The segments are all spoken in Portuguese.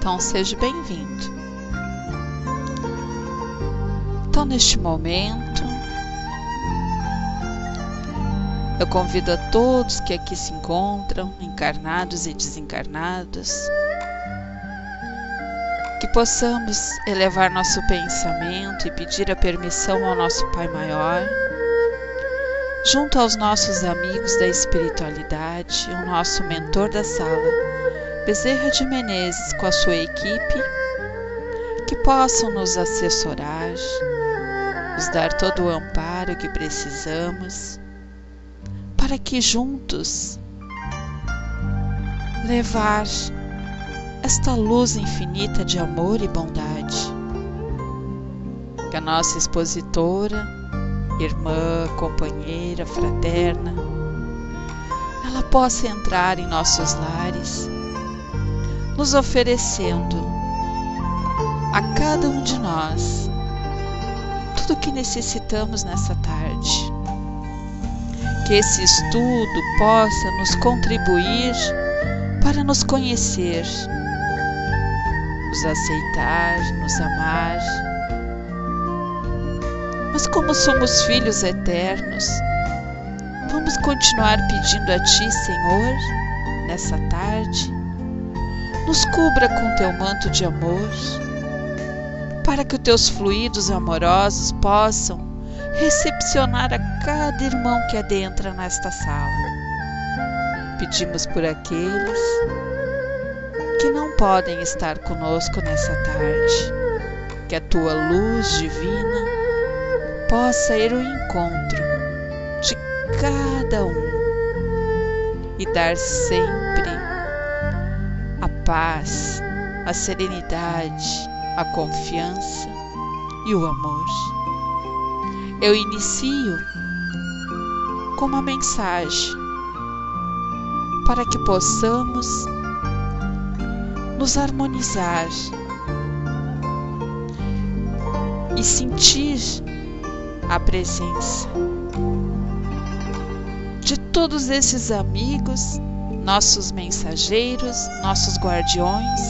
Então seja bem-vindo. Então neste momento, eu convido a todos que aqui se encontram, encarnados e desencarnados, que possamos elevar nosso pensamento e pedir a permissão ao nosso Pai Maior, junto aos nossos amigos da espiritualidade, o nosso mentor da sala, Bezerra de Menezes, com a sua equipe, que possam nos assessorar, nos dar todo o amparo que precisamos, para que juntos levar esta luz infinita de amor e bondade, que a nossa expositora, irmã, companheira, fraterna, ela possa entrar em nossos lares, nos oferecendo a cada um de nós tudo o que necessitamos nessa tarde. Que esse estudo possa nos contribuir para nos conhecer, nos aceitar, nos amar. Mas como somos filhos eternos, vamos continuar pedindo a Ti, Senhor, nessa tarde, nos cubra com Teu manto de amor, para que os Teus fluidos amorosos possam recepcionar a cada irmão que adentra nesta sala. Pedimos por aqueles que não podem estar conosco nessa tarde, que a Tua luz divina possa ir ao encontro de cada um e dar sempre a paz, a serenidade, a confiança e o amor. Eu inicio com uma mensagem para que possamos nos harmonizar e sentir a presença de todos esses amigos, nossos mensageiros, nossos guardiões,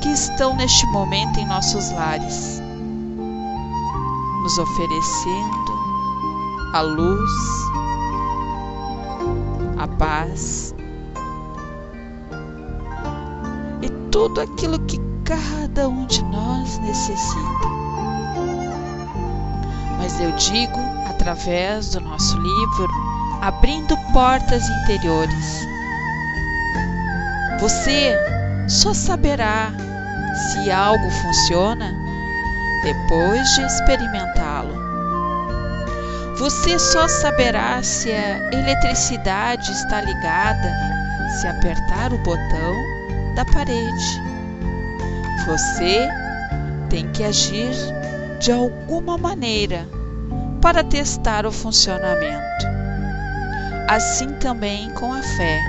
que estão neste momento em nossos lares, nos oferecendo a luz, a paz e tudo aquilo que cada um de nós necessita. Mas eu digo, através do nosso livro, Abrindo Portas Interiores, você só saberá se algo funciona depois de experimentá-lo. Você só saberá se a eletricidade está ligada se apertar o botão da parede. Você tem que agir de alguma maneira para testar o funcionamento. Assim também com a fé.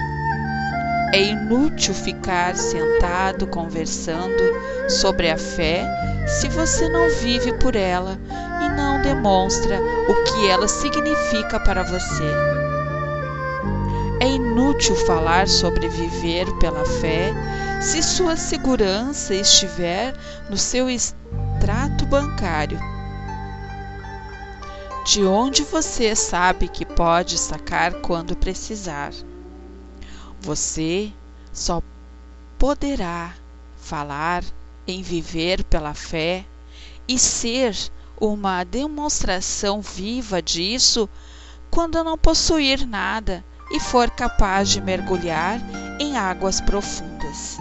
É inútil ficar sentado conversando sobre a fé se você não vive por ela e não demonstra o que ela significa para você. É inútil falar sobre viver pela fé se sua segurança estiver no seu extrato bancário, de onde você sabe que pode sacar quando precisar. Você só poderá falar em viver pela fé e ser uma demonstração viva disso quando não possuir nada e for capaz de mergulhar em águas profundas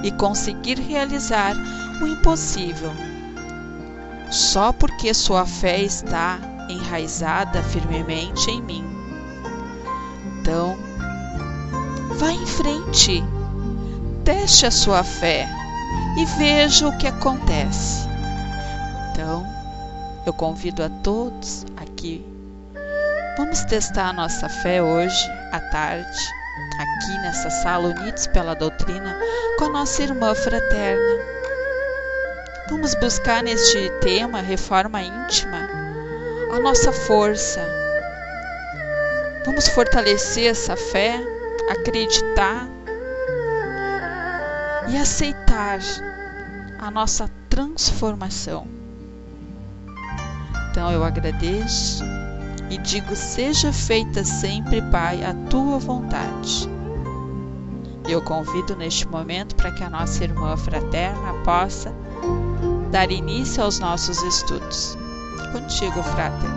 e conseguir realizar o impossível, só porque sua fé está enraizada firmemente em mim. Então, vá em frente, teste a sua fé e veja o que acontece. Então, eu convido a todos aqui, vamos testar a nossa fé hoje à tarde, aqui nessa sala, unidos pela doutrina, com a nossa irmã fraterna. Vamos buscar neste tema, reforma íntima, a nossa força. Vamos fortalecer essa fé, acreditar e aceitar a nossa transformação. Então eu agradeço e digo: seja feita sempre, Pai, a tua vontade. Eu convido neste momento para que a nossa irmã fraterna possa dar início aos nossos estudos. Contigo, frater.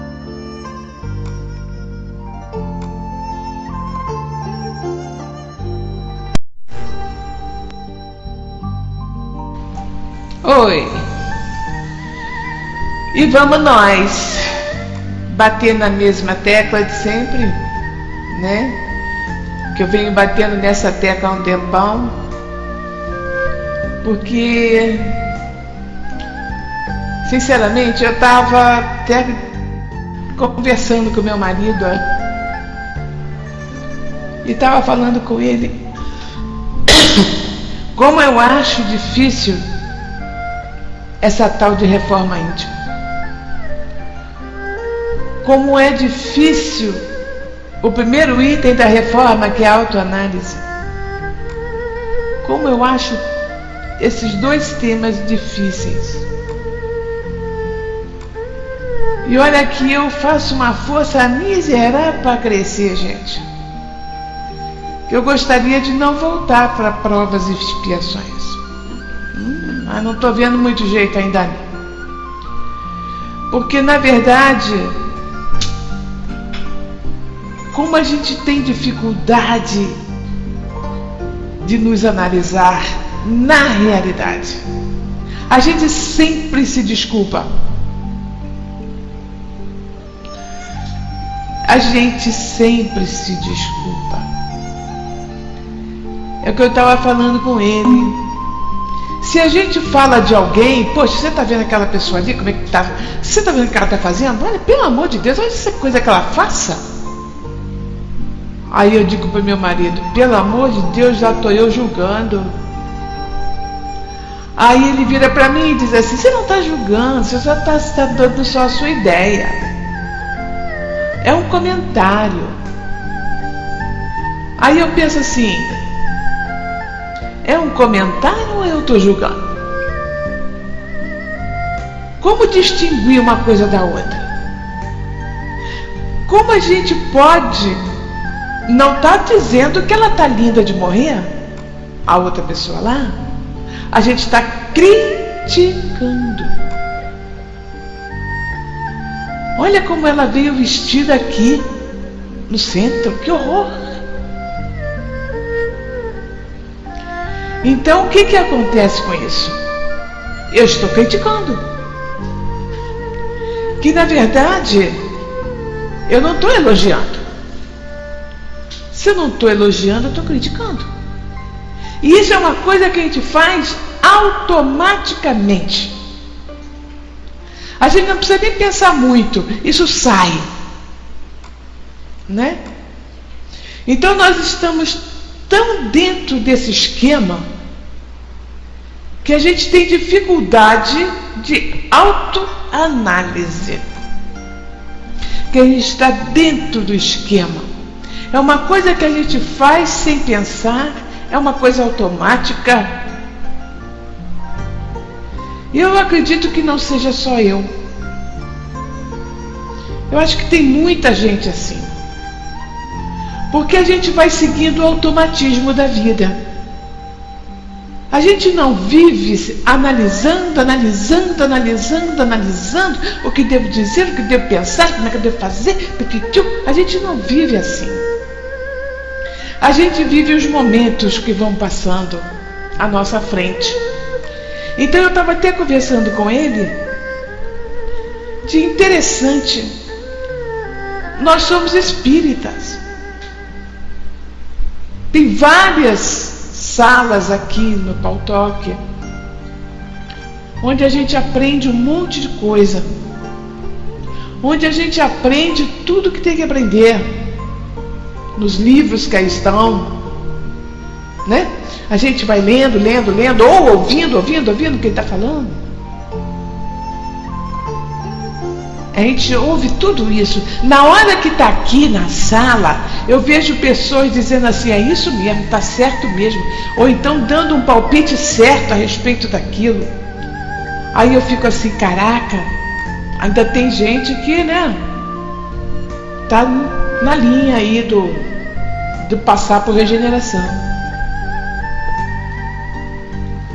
Oi, e vamos nós bater na mesma tecla de sempre, né? Que eu venho batendo nessa tecla há um tempão, porque, sinceramente, eu estava até conversando com meu marido e estava falando com ele como eu acho difícil essa tal de reforma íntima. Como é difícil o primeiro item da reforma, que é a autoanálise. Como eu acho esses dois temas difíceis. E olha que eu faço uma força miserável para crescer, gente. Eu gostaria de não voltar para provas e expiações. Mas não estou vendo muito jeito ainda ali. Porque, na verdade, como a gente tem dificuldade de nos analisar na realidade. A gente sempre se desculpa. A gente sempre se desculpa. É o que eu estava falando com ele. Se a gente fala de alguém, poxa, você está vendo aquela pessoa ali, como é que tá? Você está vendo o que ela está fazendo? Olha, pelo amor de Deus, olha essa coisa que ela faça. Aí eu digo para o meu marido: pelo amor de Deus, já estou eu julgando. Aí ele vira para mim e diz assim: você não está julgando, você só está dando só a sua ideia. É um comentário. Aí eu penso assim: é um comentário ou eu estou julgando? Como distinguir uma coisa da outra? Como a gente pode não estar dizendo que ela está linda de morrer? A outra pessoa lá, a gente está criticando. Olha como ela veio vestida aqui no centro, que horror! Então o que acontece com isso? Eu estou criticando. Que na verdade eu não estou elogiando. Se eu não estou elogiando, eu estou criticando. E isso é uma coisa que a gente faz automaticamente. A gente não precisa nem pensar muito, isso sai, né? Então nós estamos tão dentro desse esquema que a gente tem dificuldade de autoanálise. Que a gente está dentro do esquema. É uma coisa que a gente faz sem pensar, é uma coisa automática. E eu acredito que não seja só eu. Eu acho que tem muita gente assim. Porque a gente vai seguindo o automatismo da vida. A gente não vive analisando o que devo dizer, o que devo pensar, como é que eu devo fazer. A gente não vive assim. A gente vive os momentos que vão passando à nossa frente. Então eu estava até conversando com ele de interessante. Nós somos espíritas. Tem várias salas aqui no Pautoque onde a gente aprende um monte de coisa, onde a gente aprende tudo que tem que aprender nos livros que aí estão, né? A gente vai lendo, ou ouvindo o que ele está falando. A gente ouve tudo isso. Na hora que está aqui na sala, eu vejo pessoas dizendo assim, é isso mesmo, está certo mesmo. Ou então dando um palpite certo a respeito daquilo. Aí eu fico assim, caraca, ainda tem gente que, né, tá na linha aí do passar por regeneração.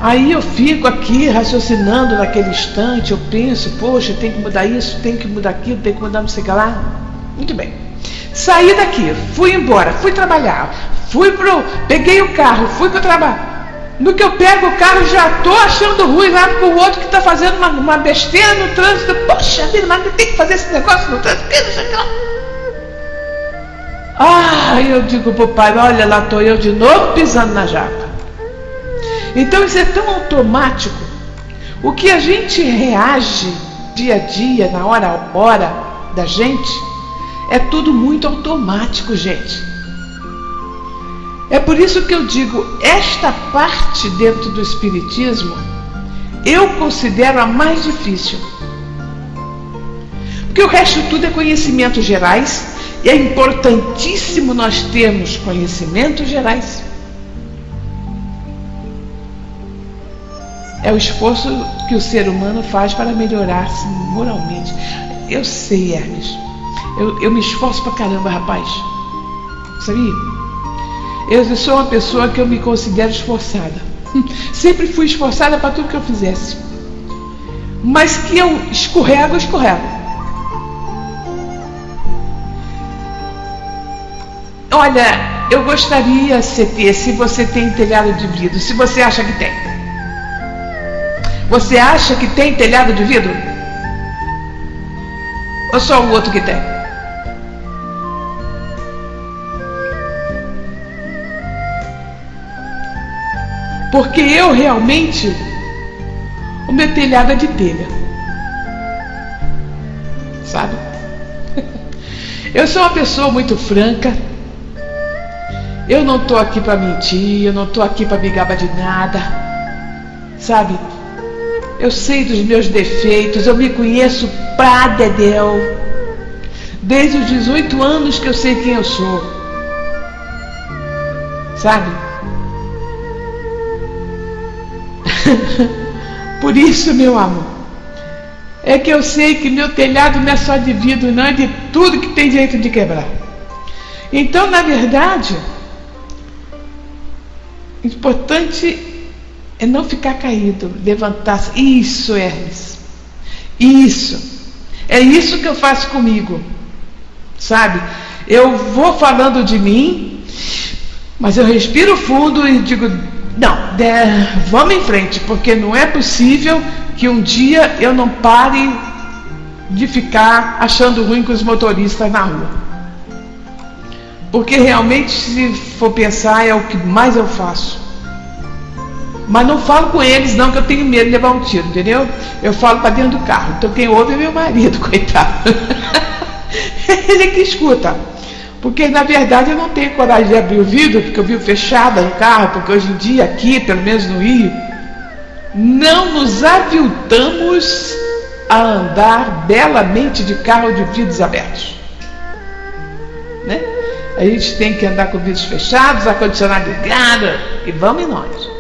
Aí eu fico aqui raciocinando naquele instante, eu penso, poxa, tem que mudar isso, tem que mudar aquilo, tem que mudar não sei o que lá. Muito bem. Saí daqui, fui embora, fui trabalhar, peguei o carro, fui para o trabalho. No que eu pego o carro, já estou achando ruim lá com o outro que está fazendo uma besteira no trânsito. Poxa vida, mas tem que fazer esse negócio no trânsito. Eu digo pro pai, olha lá estou eu de novo pisando na jaca. Então isso é tão automático. O que a gente reage dia a dia, na hora a hora da gente, é tudo muito automático, gente. É por isso que eu digo, esta parte dentro do Espiritismo, eu considero a mais difícil. Porque o resto tudo é conhecimentos gerais, e é importantíssimo nós termos conhecimentos gerais. É o esforço que o ser humano faz para melhorar-se moralmente. Eu sei, Hermes. Eu me esforço pra caramba, rapaz. Sabia? Eu sou uma pessoa que eu me considero esforçada. Sempre fui esforçada para tudo que eu fizesse. Mas que eu escorrego, eu escorrego. Olha, eu gostaria, CT, se você tem telhado de vidro, se você acha que tem. Você acha que tem telhado de vidro? Ou só o outro que tem? Porque eu realmente, o meu telhado é de telha. Sabe? Eu sou uma pessoa muito franca. Eu não estou aqui para mentir, eu não estou aqui para me gabar de nada. Sabe? Eu sei dos meus defeitos, eu me conheço pra dedéu. Desde os 18 anos que eu sei quem eu sou. Sabe? Por isso, meu amor, é que eu sei que meu telhado não é só de vidro, não, é de tudo que tem jeito de quebrar. Então, na verdade, importante é não ficar caído, levantar-se. Isso, Hermes. Isso. É isso que eu faço comigo. Sabe? Eu vou falando de mim, mas eu respiro fundo e digo, não, vamos em frente, porque não é possível que um dia eu não pare de ficar achando ruim com os motoristas na rua. Porque realmente, se for pensar, é o que mais eu faço. Mas não falo com eles não, que eu tenho medo de levar um tiro, entendeu? Eu falo para dentro do carro. Então quem ouve é meu marido, coitado. Ele que escuta. Porque na verdade eu não tenho coragem de abrir o vidro, porque eu vivo fechada no carro, porque hoje em dia aqui, pelo menos no Rio, não nos aviltamos a andar belamente de carro de vidros abertos. Né? A gente tem que andar com vidros fechados, ar-condicionado ligado, e vamos em nós.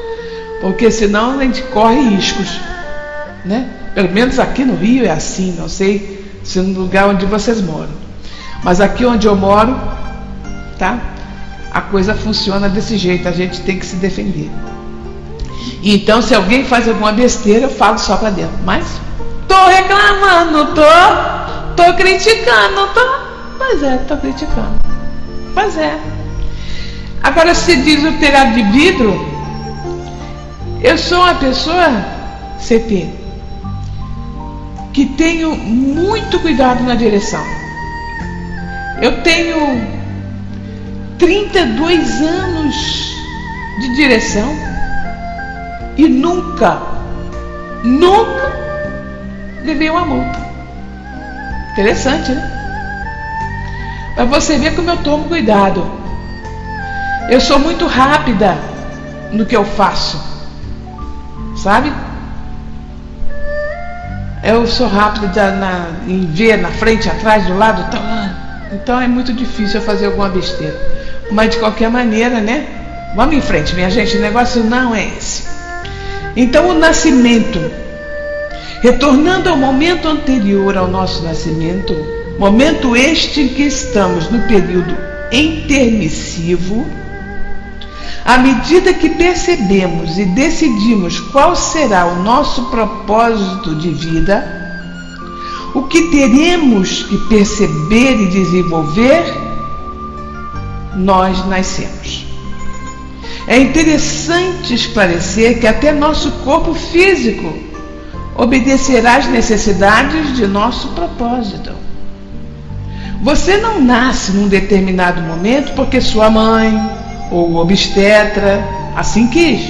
Porque senão a gente corre riscos, né? Pelo menos aqui no Rio é assim, não sei se no lugar onde vocês moram. Mas aqui onde eu moro, tá? A coisa funciona desse jeito, a gente tem que se defender. Então, se alguém faz alguma besteira, eu falo só pra dentro. Mas tô reclamando, tô criticando, Pois é, tô criticando. Pois é. Agora, se diz o telhado de vidro, eu sou uma pessoa, CT, que tenho muito cuidado na direção. Eu tenho 32 anos de direção e nunca levei uma multa. Interessante, né? Para você ver como eu tomo cuidado. Eu sou muito rápida no que eu faço. Sabe? Eu sou rápida em ver na frente, atrás, do lado, então é muito difícil eu fazer alguma besteira. Mas de qualquer maneira, né? Vamos em frente, minha gente, o negócio não é esse. Então o nascimento, retornando ao momento anterior ao nosso nascimento, momento este em que estamos no período intermissivo, à medida que percebemos e decidimos qual será o nosso propósito de vida, o que teremos que perceber e desenvolver, nós nascemos. É interessante esclarecer que até nosso corpo físico obedecerá às necessidades de nosso propósito. Você não nasce num determinado momento porque sua mãe ou obstetra assim quis.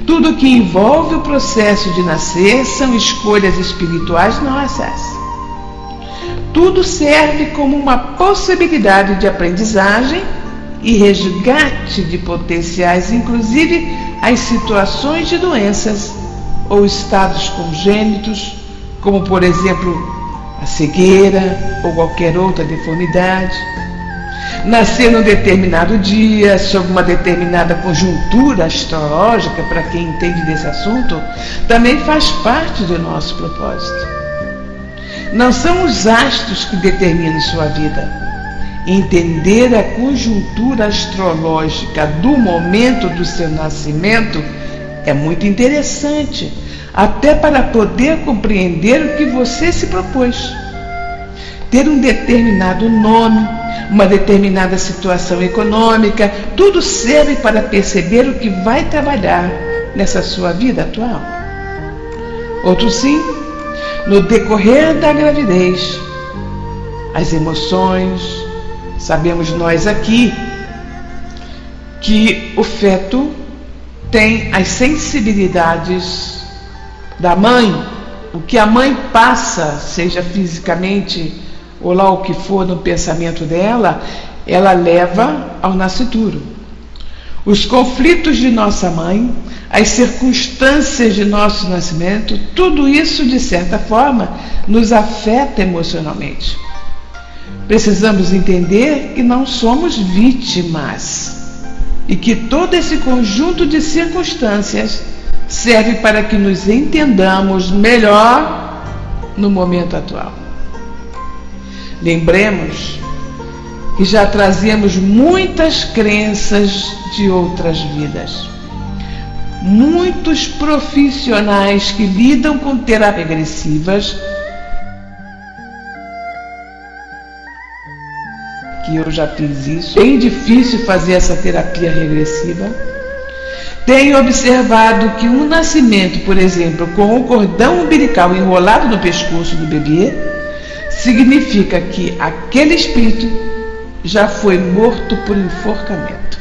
Tudo que envolve o processo de nascer são escolhas espirituais nossas. Tudo serve como uma possibilidade de aprendizagem e resgate de potenciais, inclusive as situações de doenças ou estados congênitos, como por exemplo a cegueira ou qualquer outra deformidade. Nascer num determinado dia, sob uma determinada conjuntura astrológica, para quem entende desse assunto, também faz parte do nosso propósito. Não são os astros que determinam sua vida. Entender a conjuntura astrológica do momento do seu nascimento é muito interessante, até para poder compreender o que você se propôs. Ter um determinado nome, uma determinada situação econômica, tudo serve para perceber o que vai trabalhar nessa sua vida atual. Outro sim, no decorrer da gravidez, as emoções, sabemos nós aqui que o feto tem as sensibilidades da mãe, o que a mãe passa, seja fisicamente ou lá o que for no pensamento dela, ela leva ao nascituro. Os conflitos de nossa mãe, as circunstâncias de nosso nascimento, tudo isso, de certa forma, nos afeta emocionalmente. Precisamos entender que não somos vítimas e que todo esse conjunto de circunstâncias serve para que nos entendamos melhor no momento atual. Lembremos que já trazemos muitas crenças de outras vidas. Muitos profissionais que lidam com terapias regressivas, que eu já fiz isso, é bem difícil fazer essa terapia regressiva. Tenho observado que um nascimento, por exemplo, com o cordão umbilical enrolado no pescoço do bebê, significa que aquele espírito já foi morto por enforcamento.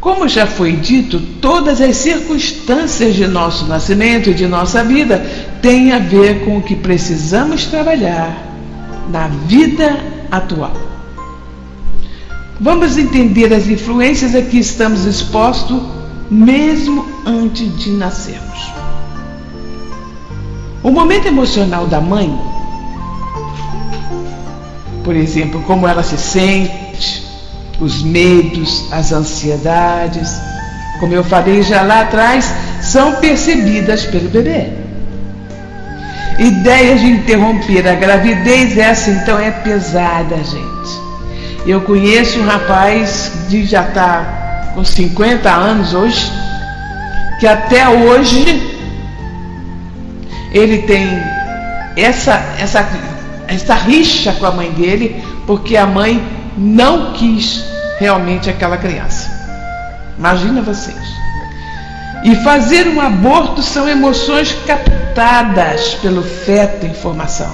Como já foi dito, todas as circunstâncias de nosso nascimento e de nossa vida têm a ver com o que precisamos trabalhar na vida atual. Vamos entender as influências a que estamos expostos mesmo antes de nascermos. O momento emocional da mãe, por exemplo, como ela se sente, os medos, as ansiedades, como eu falei já lá atrás, são percebidas pelo bebê. Ideias de interromper a gravidez, essa então é pesada, gente. Eu conheço um rapaz que já está com 50 anos hoje, que até hoje ele tem essa rixa com a mãe dele, porque a mãe não quis realmente aquela criança. Imagina vocês. E fazer um aborto são emoções captadas pelo feto em formação.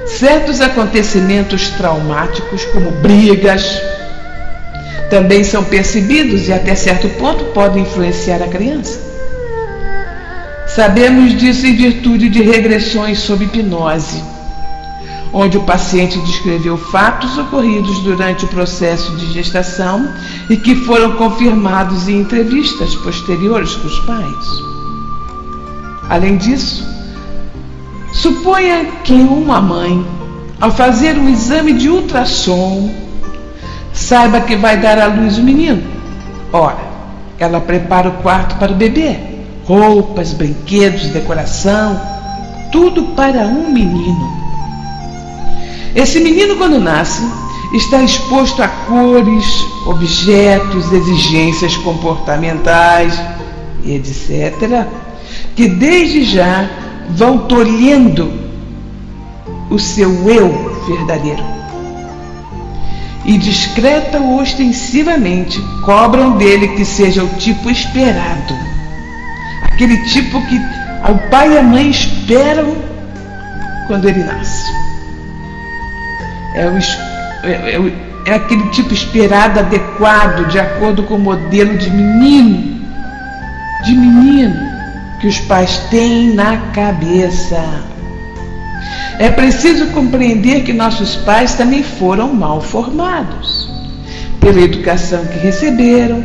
Certos acontecimentos traumáticos, como brigas, também são percebidos e até certo ponto podem influenciar a criança. Sabemos disso em virtude de regressões sob hipnose, onde o paciente descreveu fatos ocorridos durante o processo de gestação e que foram confirmados em entrevistas posteriores com os pais. Além disso, suponha que uma mãe, ao fazer um exame de ultrassom, saiba que vai dar à luz o menino. Ora, ela prepara o quarto para o bebê, roupas, brinquedos, decoração, tudo para um menino. Esse menino, quando nasce, está exposto a cores, objetos, exigências comportamentais, etc., que desde já vão tolhendo o seu eu verdadeiro. E discreta ou ostensivamente cobram dele que seja o tipo esperado. Aquele tipo que o pai e a mãe esperam quando ele nasce. É aquele tipo esperado, adequado, de acordo com o modelo de menino que os pais têm na cabeça. É preciso compreender que nossos pais também foram mal formados pela educação que receberam.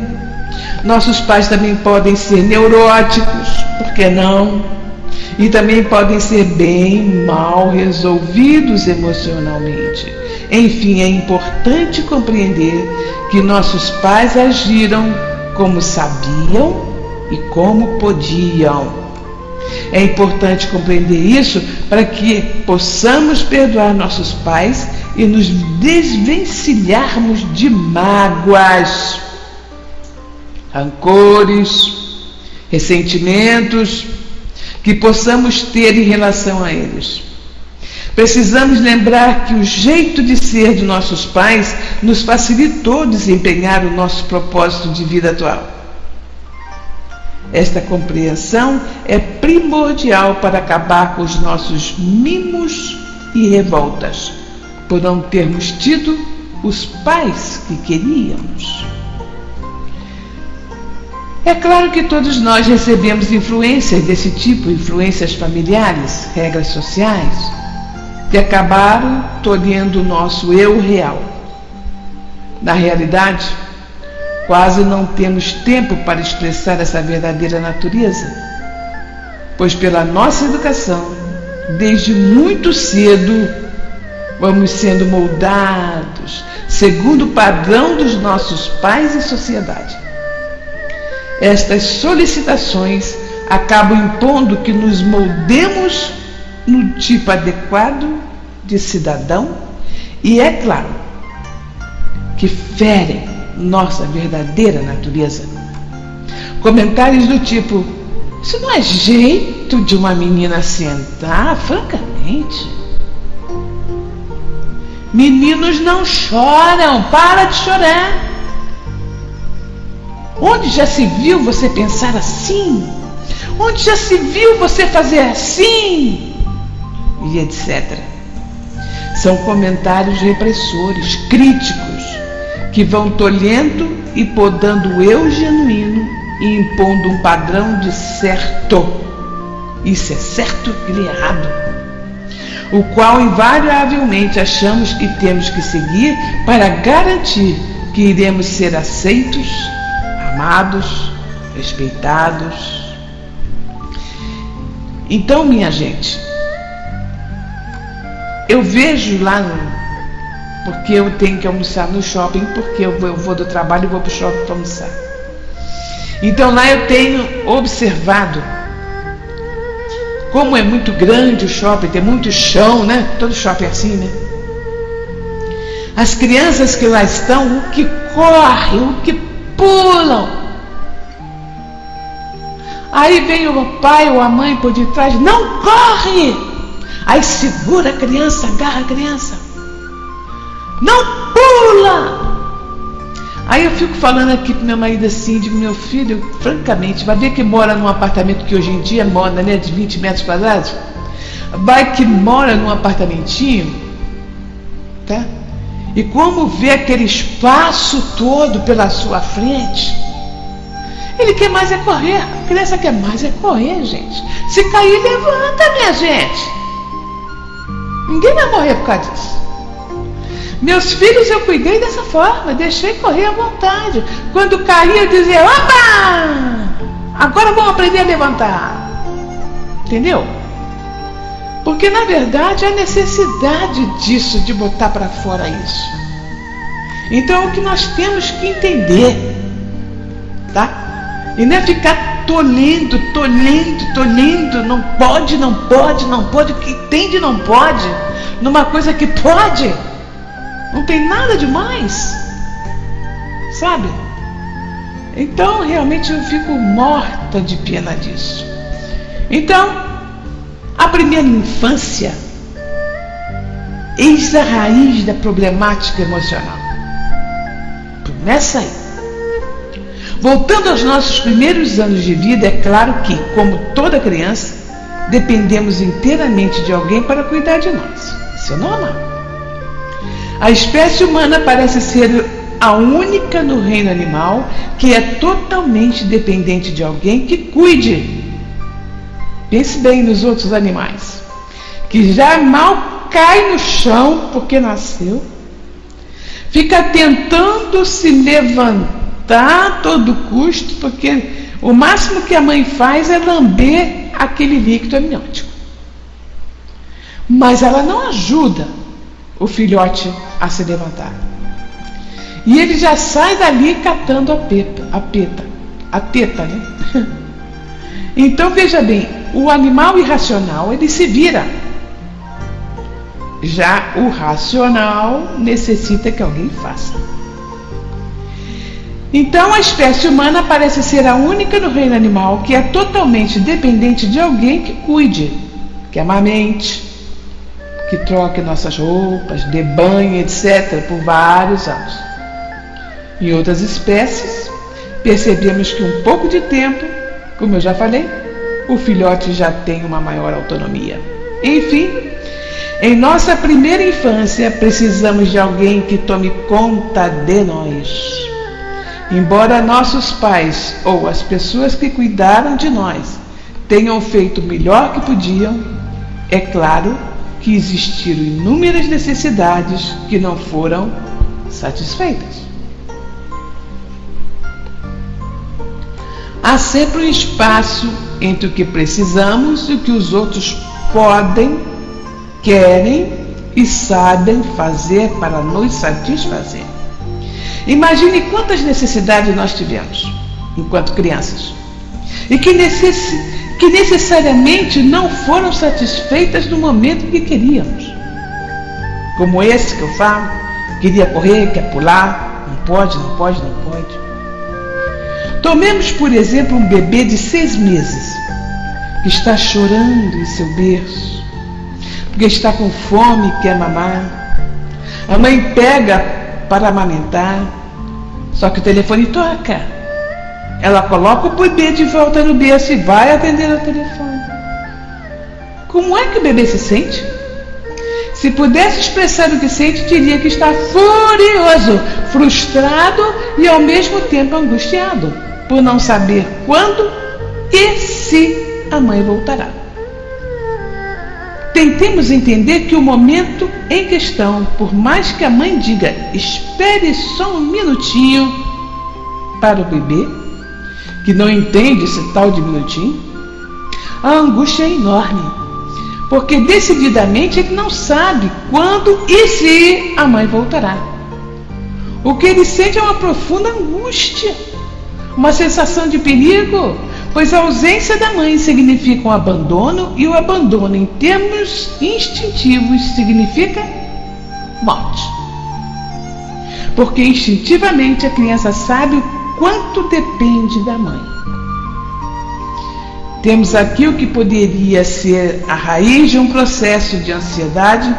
Nossos pais também podem ser neuróticos, por que não? E também podem ser bem mal resolvidos emocionalmente. Enfim, é importante compreender que nossos pais agiram como sabiam e como podiam. É importante compreender isso para que possamos perdoar nossos pais e nos desvencilharmos de mágoas, rancores, ressentimentos que possamos ter em relação a eles. Precisamos lembrar que o jeito de ser de nossos pais nos facilitou desempenhar o nosso propósito de vida atual. Esta compreensão é primordial para acabar com os nossos mimos e revoltas, por não termos tido os pais que queríamos. É claro que todos nós recebemos influências desse tipo, influências familiares, regras sociais, que acabaram tolhendo o nosso eu real. Na realidade, quase não temos tempo para expressar essa verdadeira natureza, pois pela nossa educação, desde muito cedo, vamos sendo moldados segundo o padrão dos nossos pais e sociedade. Estas solicitações acabam impondo que nos moldemos no tipo adequado de cidadão e, é claro, que ferem nossa verdadeira natureza. Comentários do tipo: isso não é jeito de uma menina sentar, francamente. Meninos não choram, para de chorar. Onde já se viu você pensar assim? Onde já se viu você fazer assim? E etc. São comentários repressores, críticos, que vão tolhendo e podando o eu genuíno e impondo um padrão de certo. Isso é certo e errado. O qual invariavelmente achamos que temos que seguir para garantir que iremos ser aceitos, amados, respeitados. Então, minha gente, eu vejo lá porque eu tenho que almoçar no shopping, porque eu vou do trabalho e vou para o shopping para almoçar. Então lá eu tenho observado como é muito grande o shopping, tem muito chão, né? Todo shopping é assim, né? As crianças que lá estão, o que correm, o que pulam. Aí vem o pai ou a mãe por detrás: não corre! Aí segura a criança, agarra a criança. Não pula! Aí eu fico falando aqui pro meu marido assim, digo: meu filho, francamente, vai ver que mora num apartamento que hoje em dia é moda, né, de 20 metros quadrados? Vai que mora num apartamentinho, tá? E como vê aquele espaço todo pela sua frente, ele quer mais é correr. A criança quer mais é correr, gente. Se cair, levanta, minha gente. Ninguém vai morrer por causa disso. Meus filhos eu cuidei dessa forma, deixei correr à vontade. Quando caía eu dizia: opa! Agora vamos aprender a levantar. Entendeu? Porque na verdade há necessidade disso, de botar para fora isso. Então é o que nós temos que entender, tá? E não é ficar tolhendo, não pode, o que tem de não pode, numa coisa que pode, não tem nada demais, sabe? Então realmente eu fico morta de pena disso. Então, a primeira infância, eis a raiz da problemática emocional. Começa aí. Voltando aos nossos primeiros anos de vida, é claro que, como toda criança, dependemos inteiramente de alguém para cuidar de nós. Isso é normal. A espécie humana parece ser a única no reino animal que é totalmente dependente de alguém que cuide. Pense bem nos outros animais, que já mal cai no chão porque nasceu, fica tentando se levantar a todo custo, porque o máximo que a mãe faz é lamber aquele líquido amniótico. Mas ela não ajuda o filhote a se levantar. E ele já sai dali catando a teta, né? Então veja bem, o animal irracional, ele se vira. Já o racional necessita que alguém faça. Então a espécie humana parece ser a única no reino animal que é totalmente dependente de alguém que cuide, que amamente, que troque nossas roupas, dê banho, etc., por vários anos. Em outras espécies, percebemos que um pouco de tempo, como eu já falei, o filhote já tem uma maior autonomia. Enfim, em nossa primeira infância, precisamos de alguém que tome conta de nós. Embora nossos pais ou as pessoas que cuidaram de nós tenham feito o melhor que podiam, é claro que existiram inúmeras necessidades que não foram satisfeitas. Há sempre um espaço entre o que precisamos e o que os outros podem, querem e sabem fazer para nos satisfazer. Imagine quantas necessidades nós tivemos enquanto crianças e que necessariamente não foram satisfeitas no momento que queríamos. Como esse que eu falo, queria correr, quer pular, não pode. Tomemos, por exemplo, um bebê de 6 meses que está chorando em seu berço, porque está com fome e quer mamar. A mãe pega para amamentar, só que o telefone toca. Ela coloca o bebê de volta no berço e vai atender o telefone. Como é que o bebê se sente? Se pudesse expressar o que sente, diria que está furioso, frustrado e ao mesmo tempo angustiado, por não saber quando e se a mãe voltará. Tentemos entender que o momento em questão, por mais que a mãe diga, espere só um minutinho para o bebê, que não entende esse tal de minutinho, a angústia é enorme, porque decididamente ele não sabe quando e se a mãe voltará. O que ele sente é uma profunda angústia, uma sensação de perigo, pois a ausência da mãe significa um abandono, e o abandono em termos instintivos significa morte. Porque instintivamente a criança sabe o quanto depende da mãe. Temos aqui o que poderia ser a raiz de um processo de ansiedade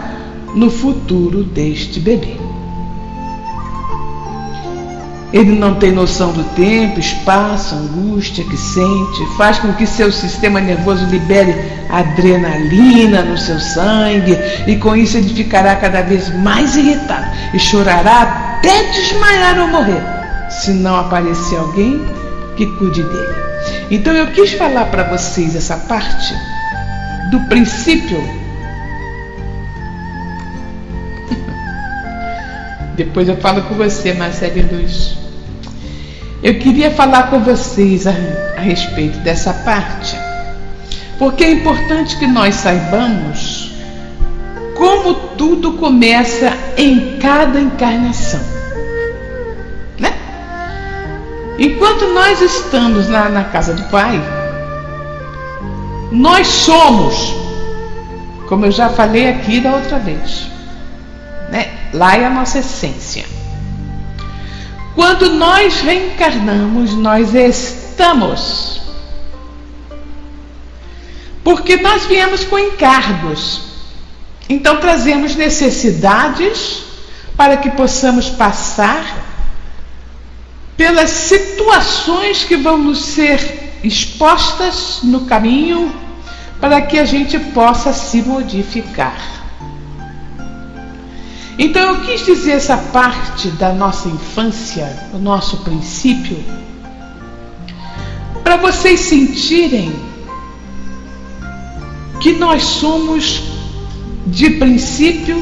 no futuro deste bebê. Ele não tem noção do tempo, espaço, angústia que sente, faz com que seu sistema nervoso libere adrenalina no seu sangue, e com isso ele ficará cada vez mais irritado e chorará até desmaiar ou morrer, se não aparecer alguém que cuide dele. Então eu quis falar para vocês essa parte do princípio. Depois eu falo com você, Marcele Luz. Eu queria falar com vocês a respeito dessa parte, Porque é importante que nós saibamos como tudo começa em cada encarnação, né? Enquanto nós estamos lá na casa do Pai, nós somos, como eu já falei aqui da outra vez, né? Lá é a nossa essência. Quando nós reencarnamos, nós estamos. Porque nós viemos com encargos. Então trazemos necessidades para que possamos passar pelas situações que vão nos ser expostas no caminho para que a gente possa se modificar. Então eu quis dizer essa parte da nossa infância, o nosso princípio, para vocês sentirem que nós somos, de princípio,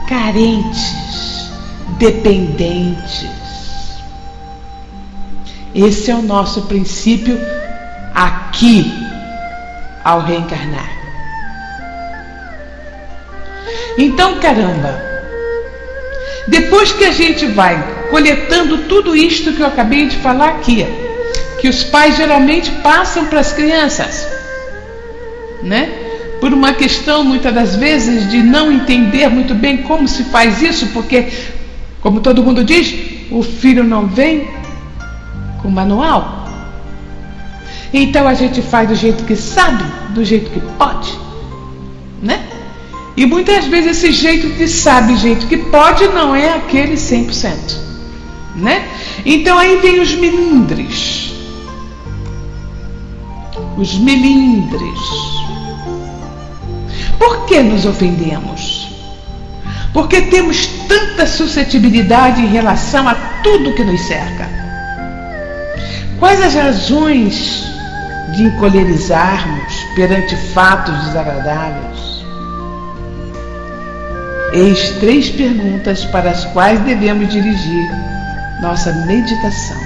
carentes, dependentes. Esse é o nosso princípio aqui, ao reencarnar. Então, caramba, depois que a gente vai coletando tudo isto que eu acabei de falar aqui, que os pais geralmente passam para as crianças, né? Por uma questão, muitas das vezes, de não entender muito bem como se faz isso, porque, como todo mundo diz, o filho não vem com manual. Então a gente faz do jeito que sabe, do jeito que pode, né? E muitas vezes esse jeito que sabe, jeito que pode, não é aquele 100%, né? Então aí vem os melindres. Os melindres. Por que nos ofendemos? Porque temos tanta suscetibilidade em relação a tudo que nos cerca. Quais as razões de encolerizarmos perante fatos desagradáveis? Eis 3 perguntas para as quais devemos dirigir nossa meditação,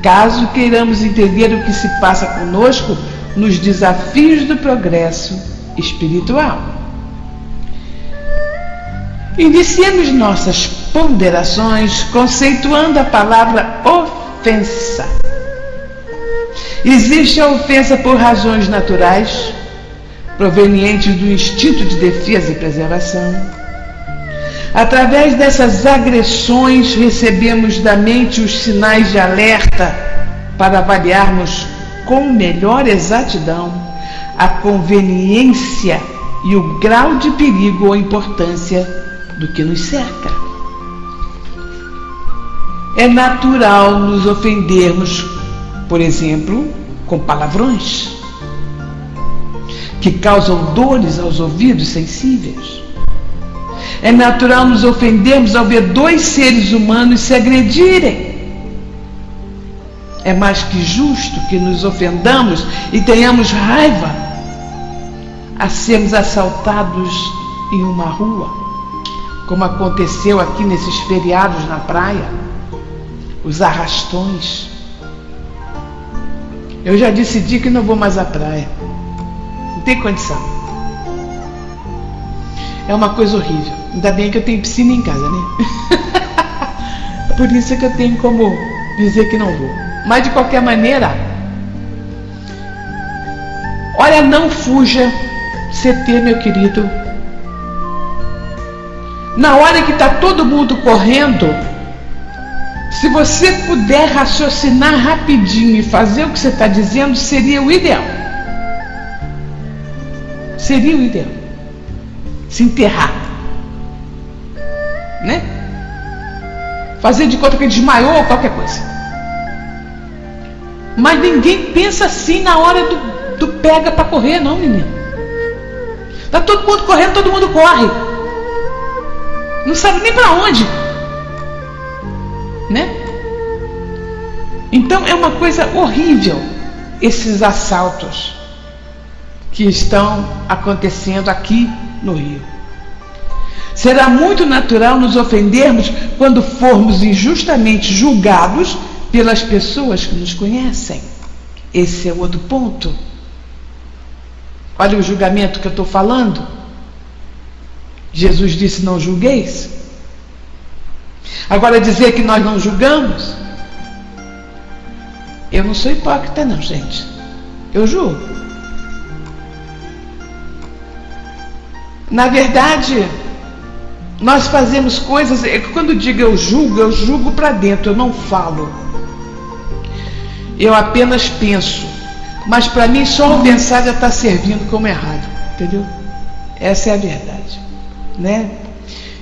caso queiramos entender o que se passa conosco nos desafios do progresso espiritual. Iniciemos nossas ponderações conceituando a palavra ofensa. Existe a ofensa por razões naturais, provenientes do instinto de defesa e preservação. Através dessas agressões, recebemos da mente os sinais de alerta para avaliarmos com melhor exatidão a conveniência e o grau de perigo ou importância do que nos cerca. É natural nos ofendermos, por exemplo, com palavrões, que causam dores aos ouvidos sensíveis. É natural nos ofendermos ao ver 2 seres humanos se agredirem. É mais que justo que nos ofendamos e tenhamos raiva a sermos assaltados em uma rua, como aconteceu aqui nesses feriados na praia, os arrastões. Eu já decidi que não vou mais à praia. Não tem condição. É uma coisa horrível. Ainda bem que eu tenho piscina em casa, né? Por isso é que eu tenho como dizer que não vou. Mas de qualquer maneira, olha, não fuja, CT, meu querido. Na hora que está todo mundo correndo, se você puder raciocinar rapidinho e fazer o que você está dizendo, seria o ideal. Seria o ideal. Se enterrar, né? Fazer de conta que ele desmaiou ou qualquer coisa. Mas ninguém pensa assim na hora do pega para correr, não, menino. Tá todo mundo correndo, todo mundo corre. Não sabe nem para onde, né? Então é uma coisa horrível esses assaltos que estão acontecendo aqui no Rio. Será muito natural nos ofendermos quando formos injustamente julgados pelas pessoas que nos conhecem. Esse é o outro ponto. Olha o julgamento que eu estou falando. Jesus disse: não julgueis. Agora dizer que nós não julgamos, eu não sou hipócrita não, gente. Eu julgo. Na verdade, nós fazemos coisas, quando digo eu julgo para dentro, eu não falo. Eu apenas penso. Mas para mim só o pensar já está servindo como errado, entendeu? Essa é a verdade, né?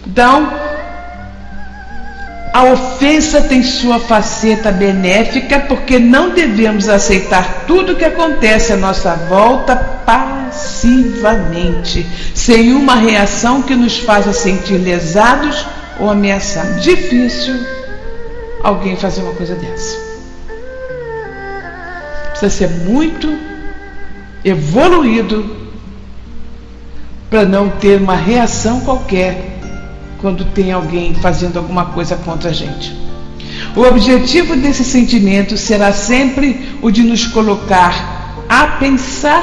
Então, a ofensa tem sua faceta benéfica, porque não devemos aceitar tudo que acontece à nossa volta passivamente, sem uma reação que nos faça sentir lesados ou ameaçados. Difícil alguém fazer uma coisa dessa. Precisa ser muito evoluído para não ter uma reação qualquer quando tem alguém fazendo alguma coisa contra a gente. O objetivo desse sentimento será sempre o de nos colocar a pensar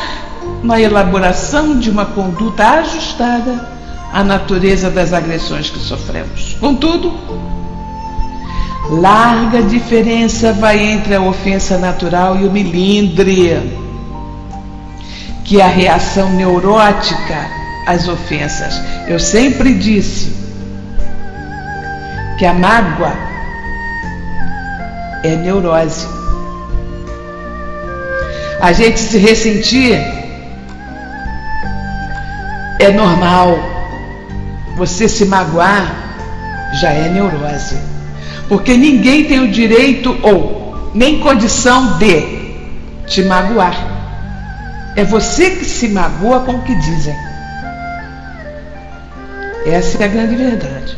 na elaboração de uma conduta ajustada à natureza das agressões que sofremos. Contudo, larga diferença vai entre a ofensa natural e o melindre, que é a reação neurótica às ofensas. Eu sempre disse que a mágoa é neurose. A gente se ressentir é normal. Você se magoar já é neurose. Porque ninguém tem o direito ou nem condição de te magoar. É você que se magoa com o que dizem. Essa é a grande verdade.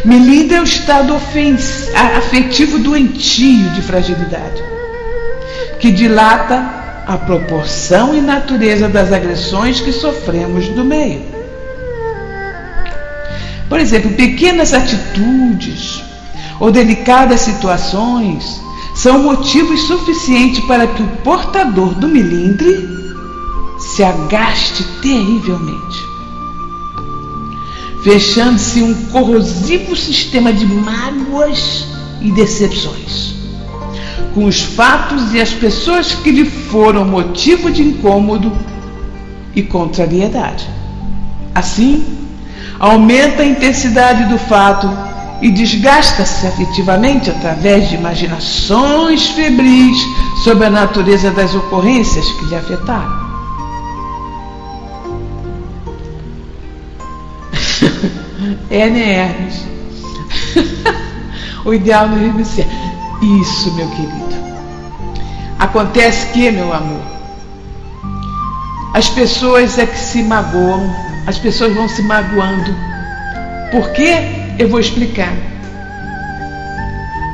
Melindre é o estado afetivo doentio de fragilidade, que dilata a proporção e natureza das agressões que sofremos do meio. Por exemplo, pequenas atitudes ou delicadas situações são motivos suficientes para que o portador do melindre se agaste terrivelmente, fechando-se um corrosivo sistema de mágoas e decepções com os fatos e as pessoas que lhe foram motivo de incômodo e contrariedade. Assim, aumenta a intensidade do fato e desgasta-se afetivamente através de imaginações febris sobre a natureza das ocorrências que lhe afetaram. Hermes. O ideal no Rio Céu. Isso, meu querido. Acontece que, meu amor, as pessoas é que se magoam, as pessoas vão se magoando. Por quê? Eu vou explicar.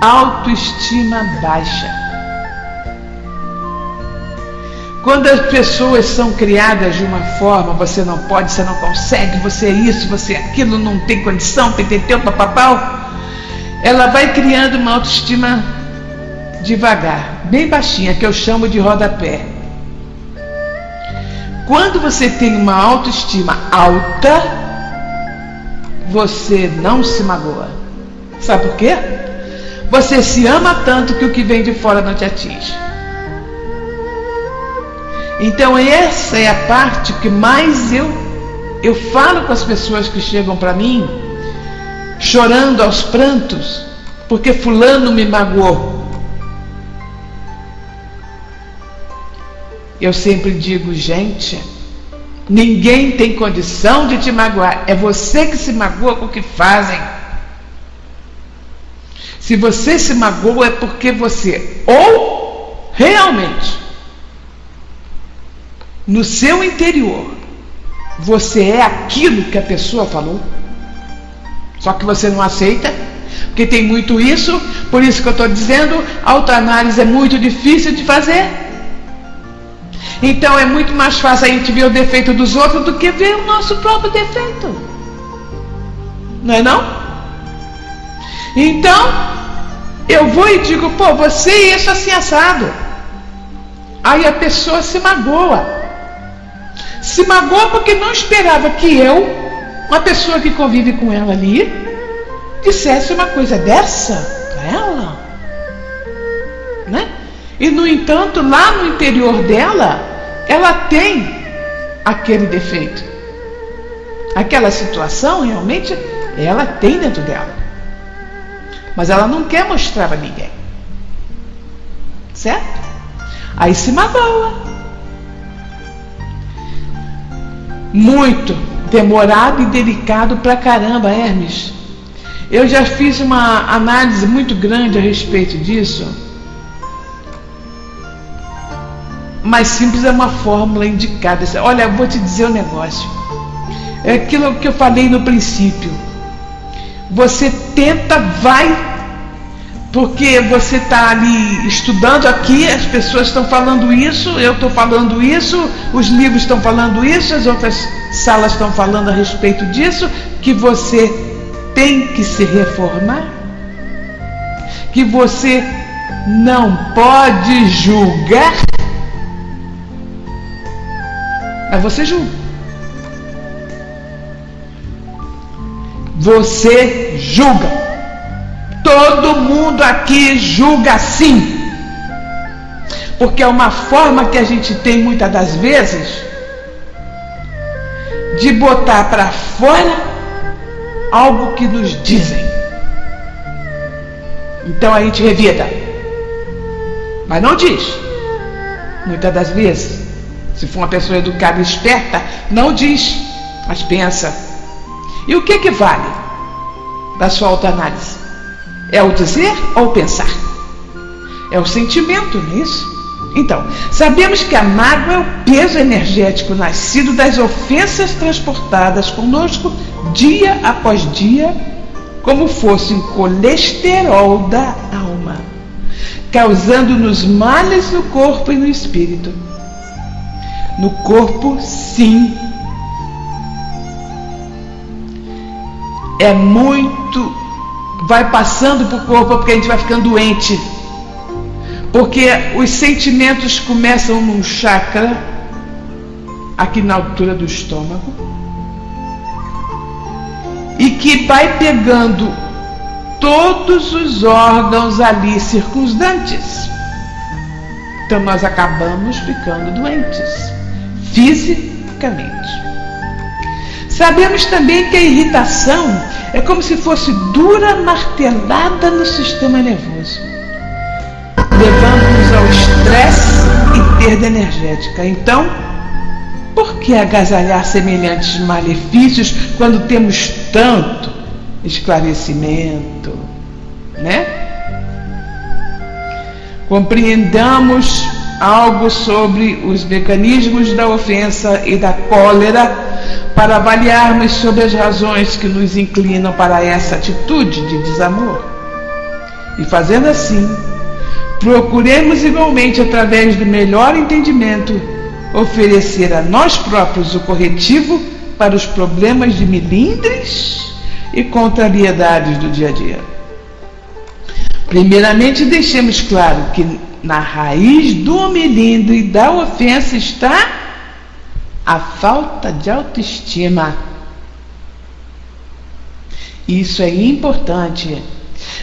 Autoestima baixa. Quando as pessoas são criadas de uma forma, você não pode, você não consegue, você é isso, você é aquilo, não tem condição, peteteu, papapau, ela vai criando uma autoestima devagar, bem baixinha, que eu chamo de rodapé. Quando você tem uma autoestima alta, você não se magoa. Sabe por quê? Você se ama tanto que o que vem de fora não te atinge. Então essa é a parte que mais eu falo com as pessoas que chegam para mim, chorando aos prantos, porque fulano me magoou. Eu sempre digo, gente, ninguém tem condição de te magoar, é você que se magoa com o que fazem. Se você se magoa é porque você ou realmente no seu interior você é aquilo que a pessoa falou, só que você não aceita, porque tem muito isso. Por isso que eu estou dizendo, autoanálise é muito difícil de fazer. Então é muito mais fácil a gente ver o defeito dos outros do que ver o nosso próprio defeito, não é não? Então eu vou e digo, pô, você é isso assim assado. Aí a pessoa se magoa. Se magoou porque não esperava que eu, uma pessoa que convive com ela ali, dissesse uma coisa dessa para ela, né? E no entanto, lá no interior dela, ela tem aquele defeito. Aquela situação realmente ela tem dentro dela, mas ela não quer mostrar para ninguém, certo? Aí se magoa. Muito demorado e delicado pra caramba, Hermes. Eu já fiz uma análise muito grande a respeito disso. Mais simples é uma fórmula indicada. Olha, eu vou te dizer um negócio. É aquilo que eu falei no princípio. Você tenta, vai, porque você está ali estudando aqui, as pessoas estão falando isso, eu estou falando isso, os livros estão falando isso, as outras salas estão falando a respeito disso, que você tem que se reformar, que você não pode julgar, mas você julga. Você julga. Todo mundo aqui julga sim. Porque é uma forma que a gente tem muitas das vezes de botar para fora algo que nos dizem. Então a gente revida, mas não diz. Muitas das vezes, se for uma pessoa educada e esperta, não diz, mas pensa. E o que vale da sua autoanálise? É o dizer ou o pensar? É o sentimento, não é isso? Então, sabemos que a mágoa é o peso energético nascido das ofensas transportadas conosco dia após dia, como fosse um colesterol da alma, causando-nos males no corpo e no espírito. No corpo, sim, é muito, vai passando para o corpo porque a gente vai ficando doente, porque os sentimentos começam num chakra aqui na altura do estômago e que vai pegando todos os órgãos ali circundantes. Então nós acabamos ficando doentes fisicamente. Sabemos também que a irritação é como se fosse dura martelada no sistema nervoso, levando-nos ao estresse e perda energética. Então, por que agasalhar semelhantes malefícios quando temos tanto esclarecimento, né? Compreendamos algo sobre os mecanismos da ofensa e da cólera para avaliarmos sobre as razões que nos inclinam para essa atitude de desamor. E fazendo assim, procuremos igualmente, através do melhor entendimento, oferecer a nós próprios o corretivo para os problemas de melindres e contrariedades do dia a dia. Primeiramente, deixemos claro que na raiz do melindre e da ofensa está a falta de autoestima. Isso é importante.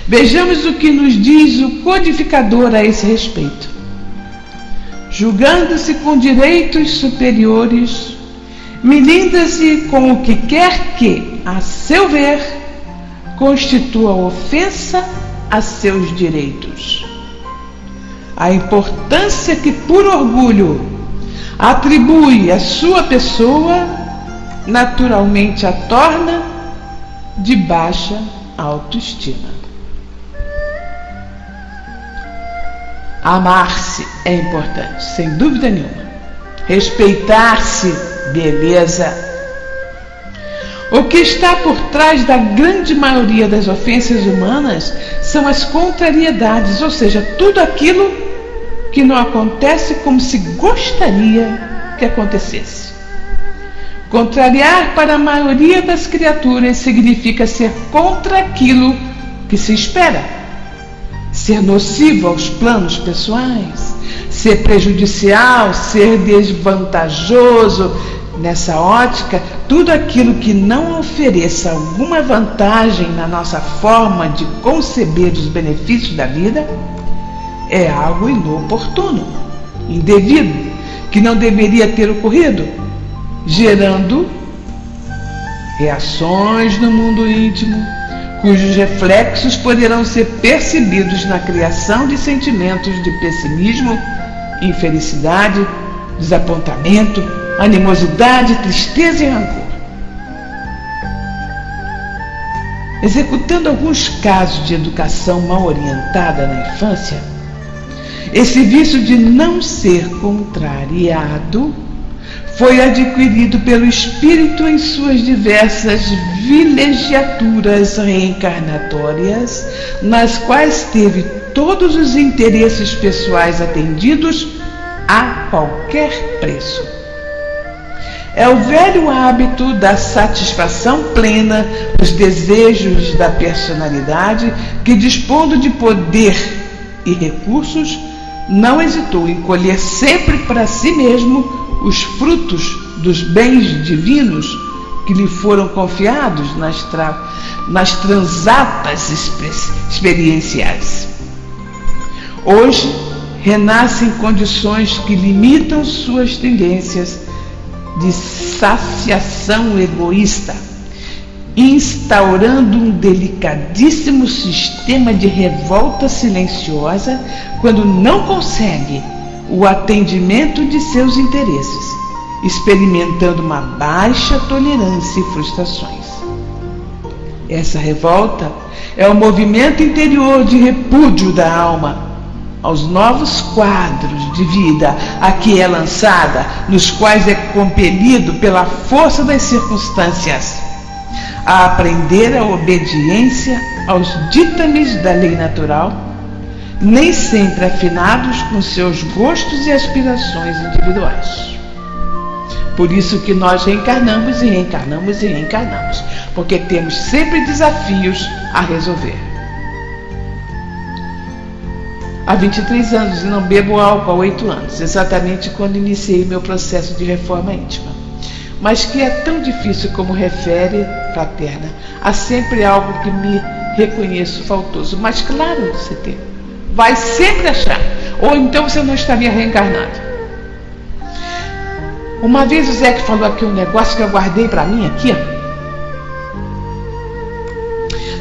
Vejamos o que nos diz o codificador a esse respeito. Julgando-se com direitos superiores, melinda-se com o que quer que, a seu ver, constitua ofensa a seus direitos. A importância que, por orgulho, atribui à sua pessoa, naturalmente a torna de baixa autoestima. Amar-se é importante, sem dúvida nenhuma. Respeitar-se, beleza. O que está por trás da grande maioria das ofensas humanas são as contrariedades, ou seja, tudo aquilo que não acontece como se gostaria que acontecesse. Contrariar para a maioria das criaturas significa ser contra aquilo que se espera, ser nocivo aos planos pessoais, ser prejudicial, ser desvantajoso, Nessa ótica, tudo aquilo que não ofereça alguma vantagem na nossa forma de conceber os benefícios da vida é algo inoportuno, indevido, que não deveria ter ocorrido, gerando reações no mundo íntimo, cujos reflexos poderão ser percebidos na criação de sentimentos de pessimismo, infelicidade, desapontamento, animosidade, tristeza e rancor. Executando alguns casos de educação mal orientada na infância, esse vício de não ser contrariado foi adquirido pelo espírito em suas diversas vilegiaturas reencarnatórias, nas quais teve todos os interesses pessoais atendidos a qualquer preço. É o velho hábito da satisfação plena dos desejos da personalidade que, dispondo de poder e recursos, não hesitou em colher sempre para si mesmo os frutos dos bens divinos que lhe foram confiados nas transatas experienciais. Hoje, renasce em condições que limitam suas tendências de saciação egoísta, instaurando um delicadíssimo sistema de revolta silenciosa quando não consegue o atendimento de seus interesses, experimentando uma baixa tolerância e frustrações. Essa revolta é o movimento interior de repúdio da alma aos novos quadros de vida a que é lançada, nos quais é compelido pela força das circunstâncias a aprender a obediência aos ditames da lei natural, nem sempre afinados com seus gostos e aspirações individuais. Por isso que nós reencarnamos e reencarnamos e reencarnamos, porque temos sempre desafios a resolver. Há 23 anos e não bebo álcool há 8 anos, exatamente quando iniciei meu processo de reforma íntima. Mas que é tão difícil como refere Fraterna, há sempre algo que me reconheço faltoso. Mas claro, você tem. Vai sempre achar. Ou então você não estaria reencarnado. Uma vez o Zé que falou aqui um negócio que eu guardei para mim aqui, ó.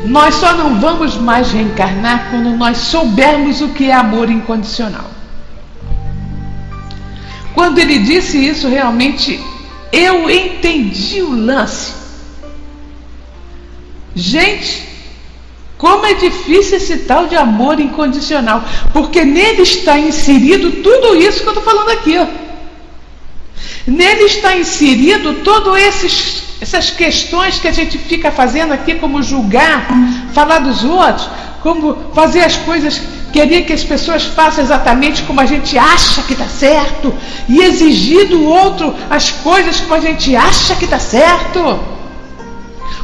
Nós só não vamos mais reencarnar quando nós soubermos o que é amor incondicional. Quando ele disse isso, realmente eu entendi o lance. Gente, como é difícil esse tal de amor incondicional, porque nele está inserido tudo isso que eu estou falando aqui, ó. Nele está inserido todas essas questões que a gente fica fazendo aqui, como julgar, falar dos outros, como fazer as coisas, querer que as pessoas façam exatamente como a gente acha que está certo, e exigir do outro as coisas como a gente acha que está certo.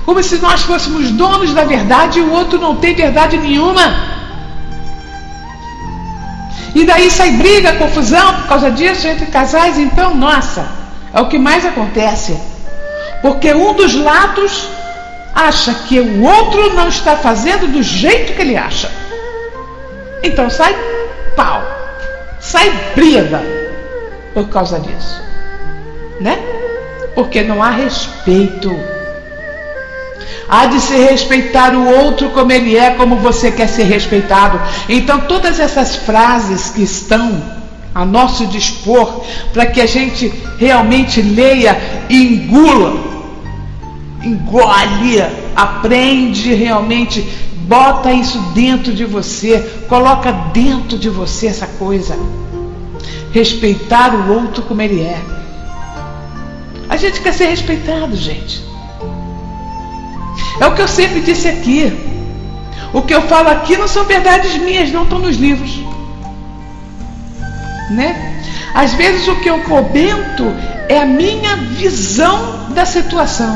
Como se nós fôssemos donos da verdade e o outro não tem verdade nenhuma. E daí sai briga, confusão por causa disso entre casais. Então, nossa, é o que mais acontece. Porque um dos lados acha que o outro não está fazendo do jeito que ele acha. Então sai pau, sai briga por causa disso, né? Porque não há respeito. Há de se respeitar o outro como ele é, como você quer ser respeitado. Então todas essas frases que estão a nosso dispor, para que a gente realmente leia e engole, aprende realmente, bota isso dentro de você, coloca dentro de você essa coisa. Respeitar o outro como ele é. A gente quer ser respeitado, gente. É o que eu sempre disse aqui. O que eu falo aqui não são verdades minhas, não estão nos livros, né? Às vezes o que eu comento é a minha visão da situação.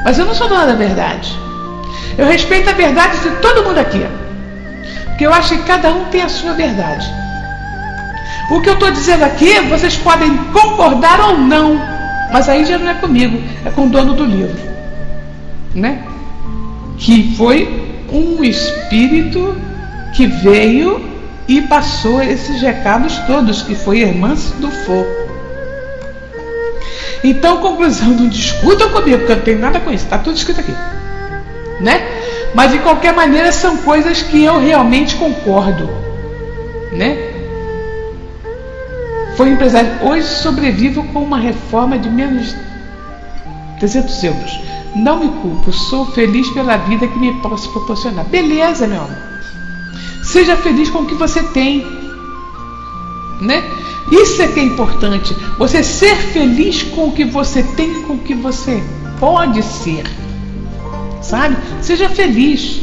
Mas eu não sou dona da verdade. Eu respeito a verdade de todo mundo aqui, porque eu acho que cada um tem a sua verdade. O que eu estou dizendo aqui, vocês podem concordar ou não, mas aí já não é comigo, é com o dono do livro, né? Que foi um espírito que veio e passou esses recados todos, que foi Hermance Dufour. Então, conclusão, não discutam comigo, porque eu não tenho nada com isso, está tudo escrito aqui, né? Mas de qualquer maneira são coisas que eu realmente concordo, né? Foi empresário. Hoje sobrevivo com uma reforma de menos 300 euros. Não me culpo, sou feliz pela vida que me posso proporcionar. Beleza, meu amor. Seja feliz com o que você tem, né? Isso é que é importante. Você ser feliz com o que você tem e com o que você pode ser, sabe? Seja feliz,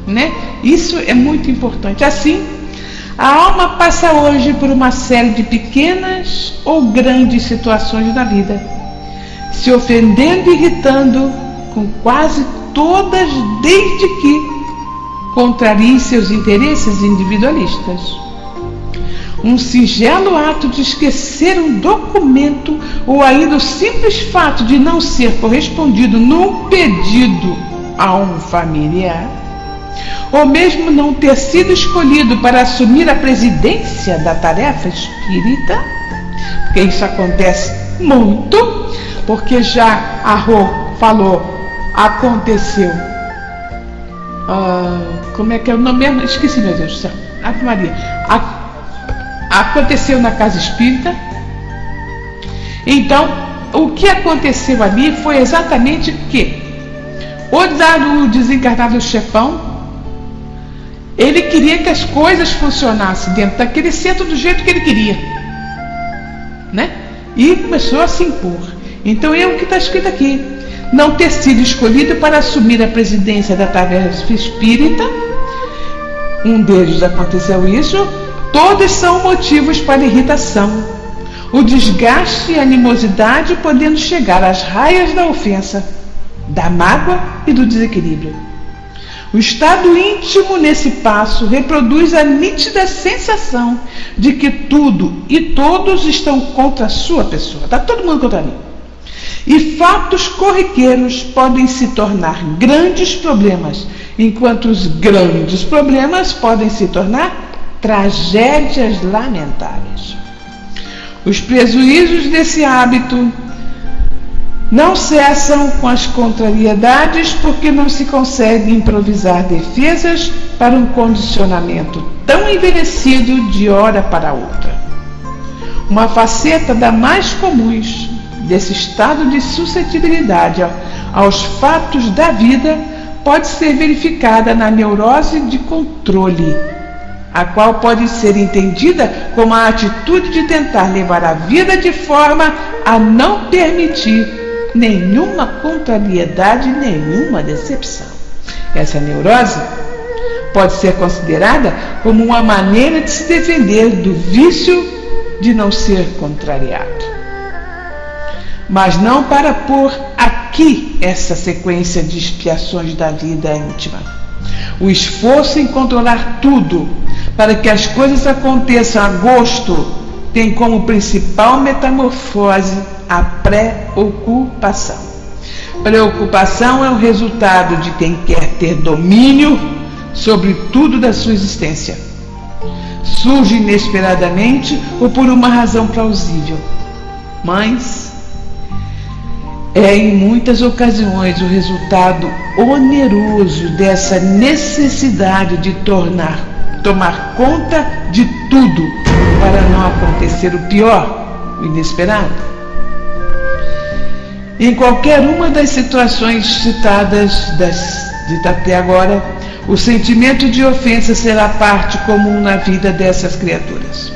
né? Isso é muito importante. Assim, a alma passa hoje por uma série de pequenas ou grandes situações da vida, se ofendendo e irritando com quase todas, desde que contrarie seus interesses individualistas. Um singelo ato de esquecer um documento ou ainda o simples fato de não ser correspondido num pedido a um familiar, ou mesmo não ter sido escolhido para assumir a presidência da tarefa espírita, porque isso acontece muito, porque já a Rô falou, aconteceu. Como é que é o nome mesmo? Esqueci, meu Deus do céu. Ave Maria. Aconteceu na casa espírita. Então, o que aconteceu ali foi exatamente que o desencarnado chefão, ele queria que as coisas funcionassem dentro daquele centro do jeito que ele queria, né? E começou a se impor. Então é o que está escrito aqui: não ter sido escolhido para assumir a presidência da tarefa espírita. Um deles aconteceu isso. Todos são motivos para irritação, o desgaste e a animosidade, podendo chegar às raias da ofensa, da mágoa e do desequilíbrio. O estado íntimo nesse passo reproduz a nítida sensação de que tudo e todos estão contra a sua pessoa. Está todo mundo contra mim. E fatos corriqueiros podem se tornar grandes problemas, enquanto os grandes problemas podem se tornar tragédias lamentáveis. Os prejuízos desse hábito não cessam com as contrariedades, porque não se consegue improvisar defesas para um condicionamento tão envelhecido de hora para outra. Uma faceta da mais comuns desse estado de suscetibilidade aos fatos da vida pode ser verificada na neurose de controle, a qual pode ser entendida como a atitude de tentar levar a vida de forma a não permitir nenhuma contrariedade, nenhuma decepção. Essa neurose pode ser considerada como uma maneira de se defender do vício de não ser contrariado. Mas não para pôr aqui essa sequência de expiações da vida íntima. O esforço em controlar tudo para que as coisas aconteçam a gosto tem como principal metamorfose a preocupação. Preocupação é o resultado de quem quer ter domínio sobre tudo da sua existência. Surge inesperadamente ou por uma razão plausível, mas é em muitas ocasiões o resultado oneroso dessa necessidade de tomar conta de tudo para não acontecer o pior, o inesperado. Em qualquer uma das situações citadas até agora, o sentimento de ofensa será parte comum na vida dessas criaturas,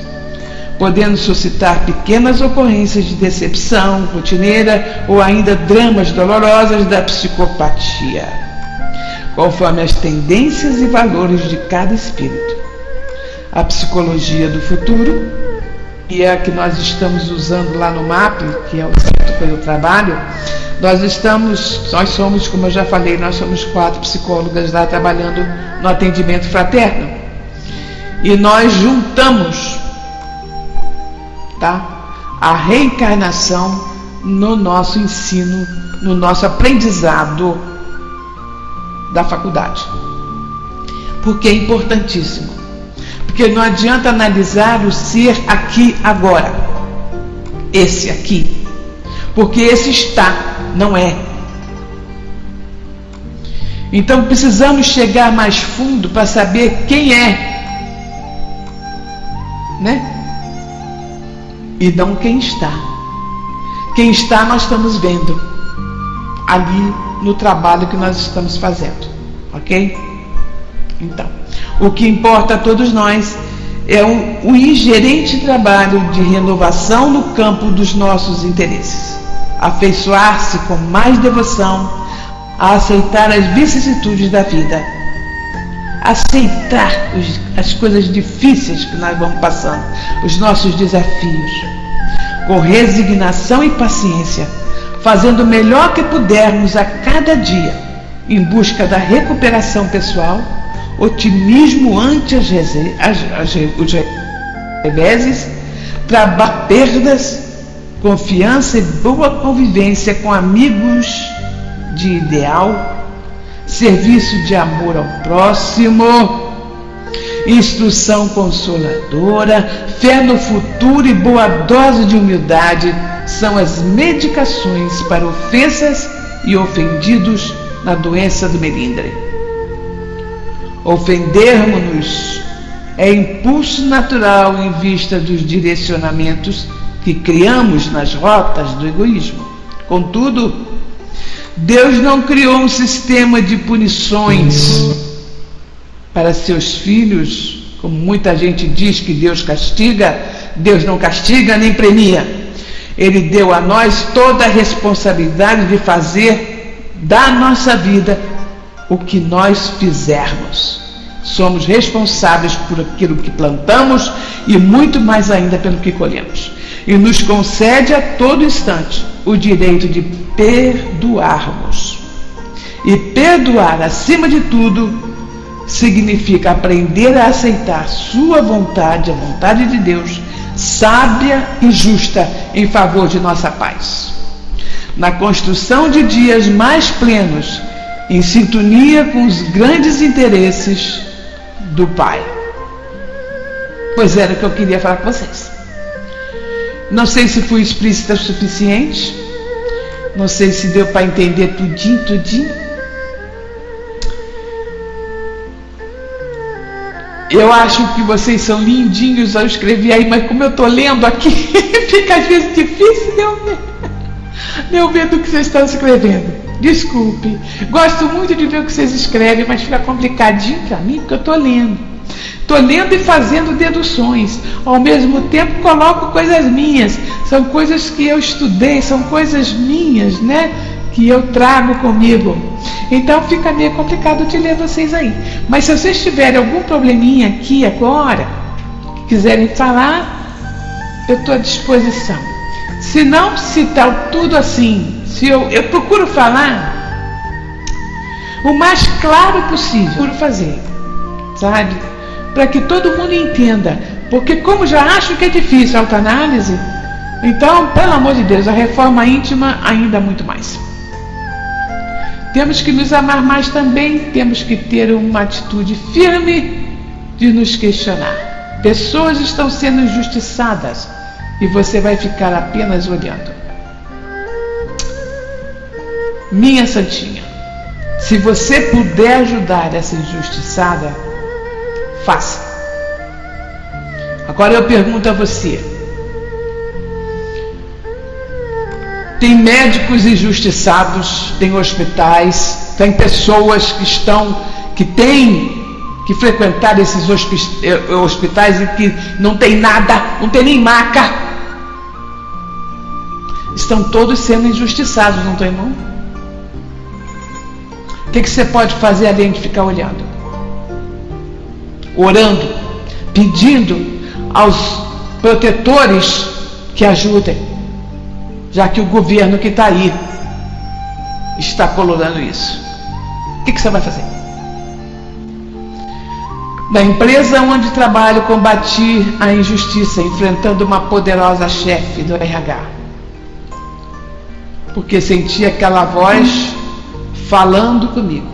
podendo suscitar pequenas ocorrências de decepção rotineira ou ainda dramas dolorosos da psicopatia, conforme as tendências e valores de cada espírito. A psicologia do futuro, que é a que nós estamos usando lá no MAP, que é o Centro pelo Trabalho, nós somos, como eu já falei, nós somos 4 psicólogas lá trabalhando no atendimento fraterno. E nós juntamos tá? A reencarnação no nosso ensino, no nosso aprendizado da faculdade. Porque é importantíssimo. Porque não adianta analisar o ser aqui agora. Esse aqui. Porque esse está, não é. Então precisamos chegar mais fundo para saber quem é, né? E não quem está. Quem está nós estamos vendo ali no trabalho que nós estamos fazendo, ok? Então, o que importa a todos nós é o ingerente trabalho de renovação no campo dos nossos interesses, afeiçoar-se com mais devoção a aceitar as vicissitudes da vida, aceitar as coisas difíceis que nós vamos passando, os nossos desafios, com resignação e paciência, fazendo o melhor que pudermos a cada dia, em busca da recuperação pessoal, otimismo ante os reveses, perdas, confiança e boa convivência com amigos de ideal, serviço de amor ao próximo, instrução consoladora, fé no futuro e boa dose de humildade são as medicações para ofensas e ofendidos na doença do melindre. Ofendermos-nos é impulso natural em vista dos direcionamentos que criamos nas rotas do egoísmo. Contudo, Deus não criou um sistema de punições para seus filhos, como muita gente diz que Deus castiga. Deus não castiga nem premia. Ele deu a nós toda a responsabilidade de fazer da nossa vida o que nós fizermos. Somos responsáveis por aquilo que plantamos e muito mais ainda pelo que colhemos. E nos concede a todo instante o direito de perdoarmos. E perdoar, acima de tudo, significa aprender a aceitar sua vontade, a vontade de Deus, sábia e justa em favor de nossa paz. Na construção de dias mais plenos, em sintonia com os grandes interesses do Pai. Pois era o que eu queria falar com vocês. Não sei se fui explícita o suficiente. Não sei se deu para entender tudinho. Eu acho que vocês são lindinhos ao escrever aí, mas como eu estou lendo aqui, fica às vezes difícil de eu ver do que vocês estão escrevendo. Desculpe. Gosto muito de ver o que vocês escrevem, mas fica complicadinho para mim, porque eu estou lendo. Estou lendo e fazendo deduções. Ao mesmo tempo coloco coisas minhas. São coisas que eu estudei, são coisas minhas, né? Que eu trago comigo. Então fica meio complicado de ler vocês aí. Mas se vocês tiverem algum probleminha aqui agora, quiserem falar, eu estou à disposição. Se não, se está tudo assim, se eu procuro falar o mais claro possível, procuro fazer, sabe? Para que todo mundo entenda. Porque como já acho que é difícil a autoanálise, então, pelo amor de Deus, a reforma íntima ainda muito mais. Temos que nos amar mais também, temos que ter uma atitude firme de nos questionar. Pessoas estão sendo injustiçadas e você vai ficar apenas olhando. Minha santinha, se você puder ajudar essa injustiçada, faça. Agora eu pergunto a você: tem médicos injustiçados, tem hospitais, tem pessoas que têm que frequentar esses hospitais e que não tem nada, não tem nem maca. Estão todos sendo injustiçados, não tem, não? O que você pode fazer além de ficar olhando? Orando, pedindo aos protetores que ajudem, já que o governo que está aí está colorando isso. O que você vai fazer? Na empresa onde trabalho, combati a injustiça, enfrentando uma poderosa chefe do RH. Porque senti aquela voz falando comigo.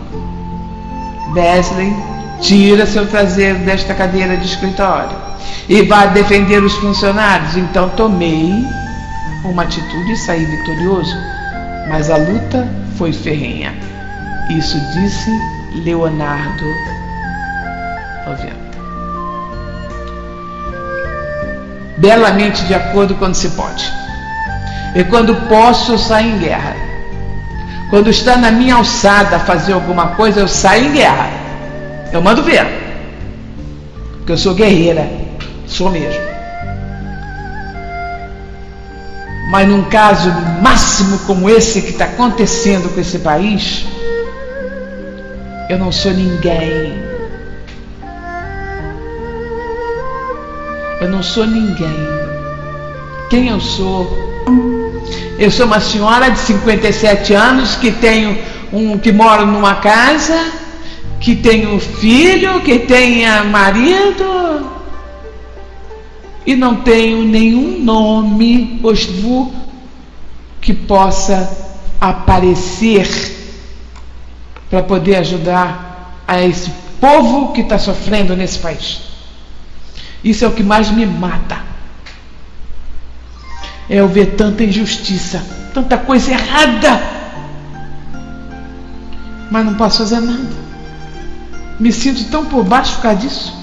Wesley, tira seu traseiro desta cadeira de escritório e vá defender os funcionários. Então tomei uma atitude e saí vitorioso. Mas a luta foi ferrenha. Isso disse Leonardo Ovianta. Belamente de acordo quando se pode. E quando posso, eu saio em guerra. Quando está na minha alçada fazer alguma coisa, eu saio em guerra. Eu mando ver. Porque eu sou guerreira. Sou mesmo. Mas num caso máximo como esse que está acontecendo com esse país, eu não sou ninguém. Eu não sou ninguém. Quem eu sou? Eu sou uma senhora de 57 anos que que mora numa casa, que tenho filho, que tenha marido e não tenho nenhum nome que possa aparecer para poder ajudar a esse povo que está sofrendo nesse país. Isso é o que mais me mata. É eu ver tanta injustiça, tanta coisa errada, mas não posso fazer nada. Me sinto tão por baixo por causa disso.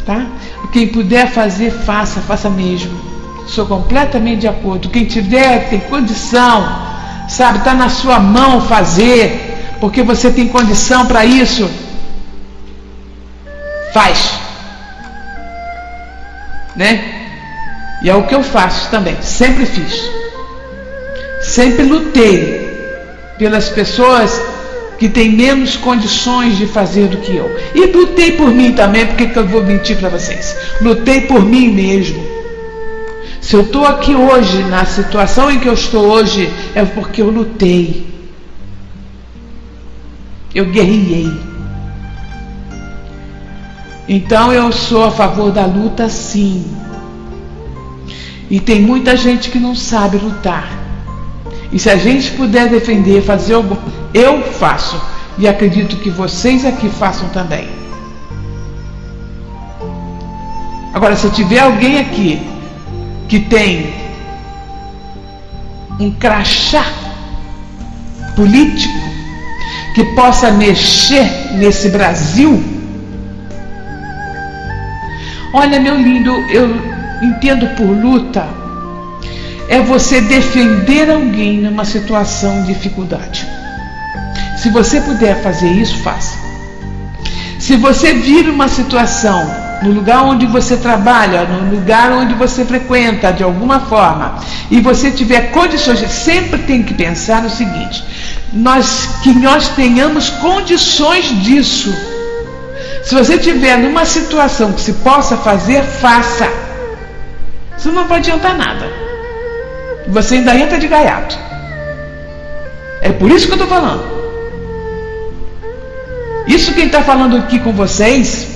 Tá? Quem puder fazer, faça mesmo. Sou completamente de acordo. Quem tiver, tem condição, sabe, está na sua mão fazer, porque você tem condição para isso, faz. Né? E é o que eu faço também, sempre fiz. Sempre lutei pelas pessoas que têm menos condições de fazer do que eu. E lutei por mim também, porque que eu vou mentir para vocês? Lutei por mim mesmo. Se eu estou aqui hoje, na situação em que eu estou hoje, é porque eu lutei. Eu guerriei. Então eu sou a favor da luta, sim. E tem muita gente que não sabe lutar. E se a gente puder defender, fazer algo, eu faço. E acredito que vocês aqui façam também. Agora, se tiver alguém aqui que tem um crachá político que possa mexer nesse Brasil, olha, meu lindo, eu entendo por luta é você defender alguém numa situação de dificuldade. Se você puder fazer isso, faça. Se você vir uma situação no lugar onde você trabalha, no lugar onde você frequenta de alguma forma, e você tiver condições, sempre tem que pensar no seguinte: que nós tenhamos condições disso. Se você estiver numa situação que se possa fazer, faça. Isso não vai adiantar nada. Você ainda entra de gaiato. É por isso que eu estou falando. Isso quem está falando aqui com vocês,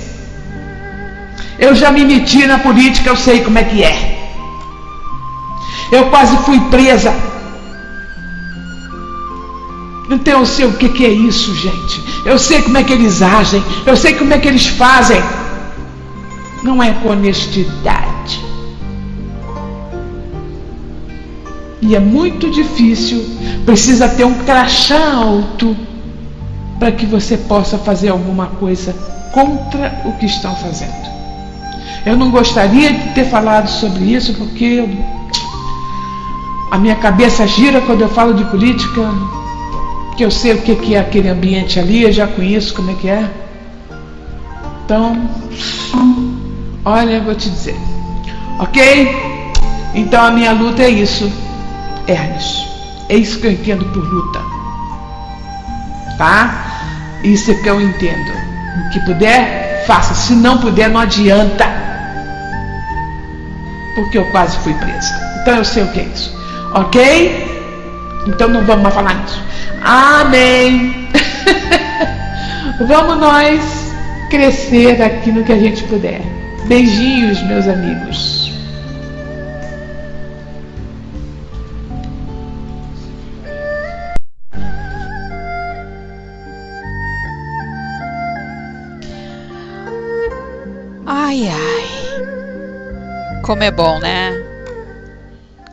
eu já me meti na política, eu sei como é que é. Eu quase fui presa. Então eu sei o que é isso, gente. Eu sei como é que eles agem. Eu sei como é que eles fazem. Não é com honestidade. E é muito difícil. Precisa ter um crachá alto para que você possa fazer alguma coisa contra o que estão fazendo. Eu não gostaria de ter falado sobre isso, porque a minha cabeça gira quando eu falo de política, que eu sei o que é aquele ambiente ali, eu já conheço como é que é. Então, olha, eu vou te dizer, ok? Então a minha luta é isso, Ernest. É isso que eu entendo por luta, tá? Isso é que eu entendo. O que puder, faça. Se não puder, não adianta, porque eu quase fui presa. Então eu sei o que é isso, ok? Então não vamos mais falar nisso. Amém. Vamos nós crescer aqui no que a gente puder. Beijinhos, meus amigos. Ai, ai. Como é bom, né?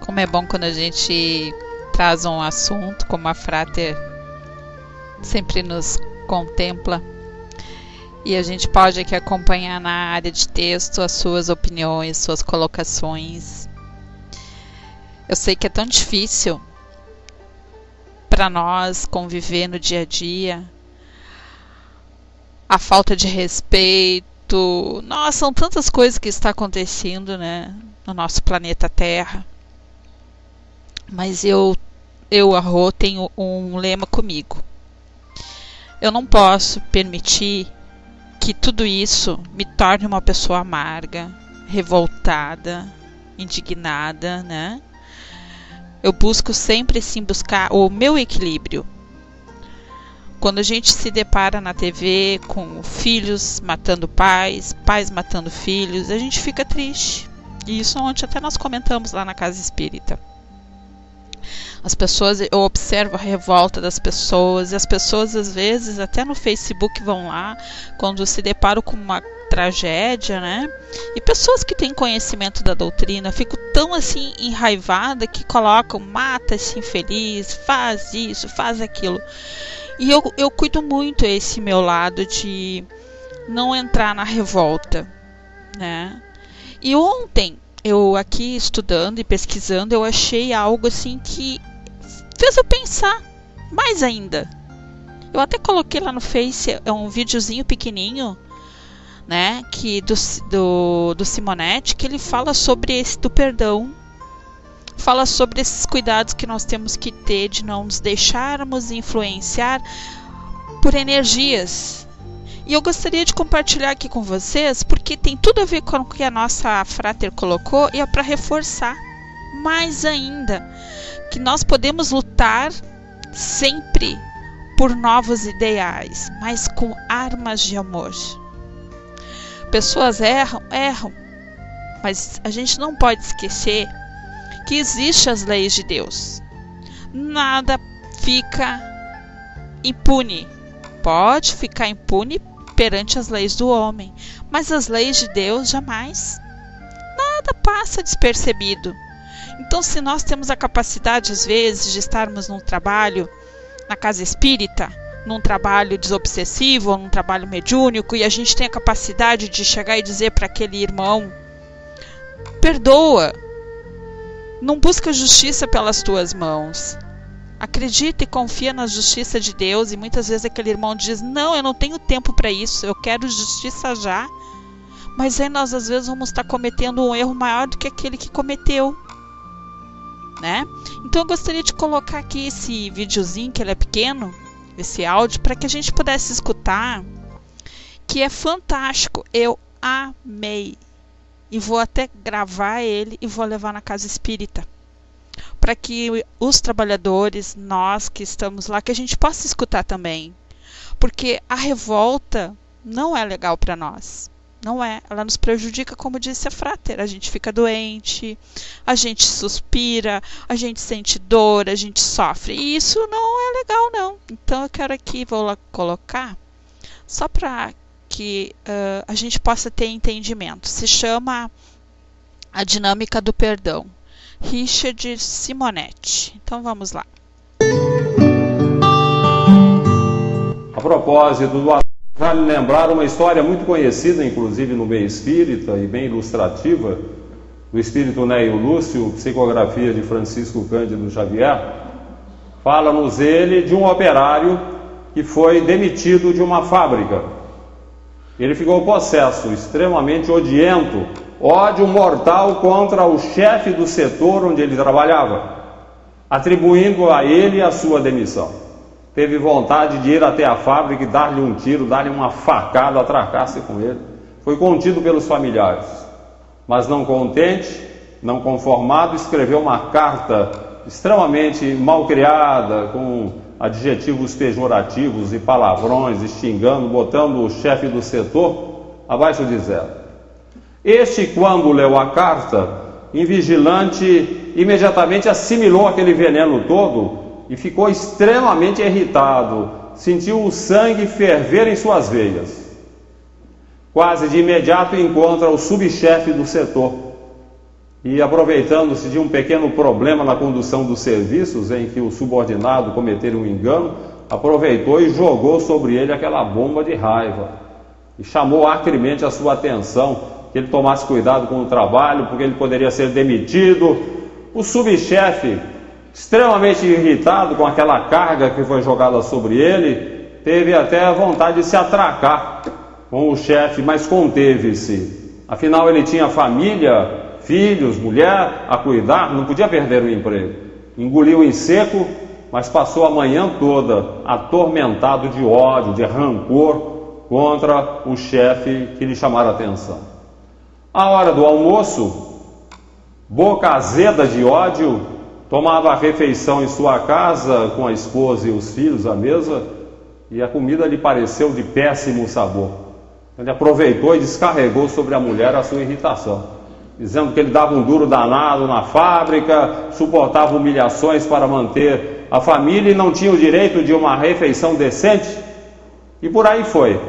Como é bom quando a gente traz um assunto como a Frater sempre nos contempla e a gente pode aqui acompanhar na área de texto as suas opiniões, suas colocações. Eu sei que é tão difícil para nós conviver no dia a dia, a falta de respeito. Nossa, são tantas coisas que está acontecendo, né, no nosso planeta Terra. Mas eu, Arro, tenho um lema comigo. Eu não posso permitir que tudo isso me torne uma pessoa amarga, revoltada, indignada, né? Eu busco sempre sim buscar o meu equilíbrio. Quando a gente se depara na TV com filhos matando pais, pais matando filhos, a gente fica triste. E isso ontem até nós comentamos lá na Casa Espírita. As pessoas, eu observo a revolta das pessoas, e as pessoas às vezes até no Facebook vão lá quando se deparam com uma tragédia, né? E pessoas que têm conhecimento da doutrina ficam tão assim enraivada que colocam, mata esse infeliz, faz isso, faz aquilo. E eu cuido muito esse meu lado de não entrar na revolta, né? E ontem, eu aqui estudando e pesquisando, eu achei algo assim que fez eu pensar mais ainda. Eu até coloquei lá no Face um videozinho pequenininho, né, que do Simonetti, que ele fala sobre esse do perdão. Fala sobre esses cuidados que nós temos que ter de não nos deixarmos influenciar por energias. E eu gostaria de compartilhar aqui com vocês, porque tem tudo a ver com o que a nossa Frater colocou, e é para reforçar mais ainda que nós podemos lutar sempre por novos ideais, mas com armas de amor. Pessoas erram, mas a gente não pode esquecer que existem as leis de Deus. Nada fica impune. Pode ficar impune perante as leis do homem, mas as leis de Deus jamais. Nada passa despercebido. Então, se nós temos a capacidade, às vezes, de estarmos num trabalho na casa espírita, num trabalho desobsessivo, ou num trabalho mediúnico, e a gente tem a capacidade de chegar e dizer para aquele irmão: perdoa, não busca justiça pelas tuas mãos, acredita e confia na justiça de Deus. E muitas vezes aquele irmão diz: não, eu não tenho tempo para isso, eu quero justiça já. Mas aí nós às vezes vamos estar cometendo um erro maior do que aquele que cometeu, né? Então eu gostaria de colocar aqui esse videozinho, que ele é pequeno, esse áudio, para que a gente pudesse escutar, que é fantástico. Eu amei. E vou até gravar ele e vou levar na Casa Espírita, para que os trabalhadores, nós que estamos lá, que a gente possa escutar também. Porque a revolta não é legal para nós. Não é. Ela nos prejudica, como disse a Frater. A gente fica doente, a gente suspira, a gente sente dor, a gente sofre. E isso não é legal, não. Então eu quero aqui, vou lá colocar, só para que a gente possa ter entendimento. Se chama A Dinâmica do Perdão, Richard Simonetti. Então vamos lá. A propósito do vale lembrar uma história muito conhecida, inclusive no meio espírita, e bem ilustrativa, do espírito Neio Lúcio, Psicografia de Francisco Cândido Xavier. Fala-nos ele de um operário que foi demitido de uma fábrica. Ele ficou possesso, extremamente odiento, ódio mortal contra o chefe do setor onde ele trabalhava, atribuindo a ele a sua demissão. Teve vontade de ir até a fábrica e dar-lhe um tiro, dar-lhe uma facada, atracar-se com ele. Foi contido pelos familiares, mas não contente, não conformado, escreveu uma carta extremamente mal criada, com adjetivos pejorativos e palavrões, xingando, botando o chefe do setor abaixo de zero. Este, quando leu a carta, invigilante, imediatamente assimilou aquele veneno todo e ficou extremamente irritado, sentiu o sangue ferver em suas veias. Quase de imediato encontra o subchefe do setor e, aproveitando-se de um pequeno problema na condução dos serviços, em que o subordinado cometera um engano, aproveitou e jogou sobre ele aquela bomba de raiva e chamou acremente a sua atenção, que ele tomasse cuidado com o trabalho, porque ele poderia ser demitido. O subchefe, extremamente irritado com aquela carga que foi jogada sobre ele, teve até a vontade de se atracar com o chefe, mas conteve-se. Afinal, ele tinha família, filhos, mulher a cuidar, não podia perder o emprego. Engoliu em seco, mas passou a manhã toda atormentado de ódio, de rancor contra o chefe que lhe chamara a atenção. À hora do almoço, boca azeda de ódio, tomava a refeição em sua casa com a esposa e os filhos à mesa, e a comida lhe pareceu de péssimo sabor. Ele aproveitou e descarregou sobre a mulher a sua irritação, dizendo que ele dava um duro danado na fábrica, suportava humilhações para manter a família e não tinha o direito de uma refeição decente. E por aí foi.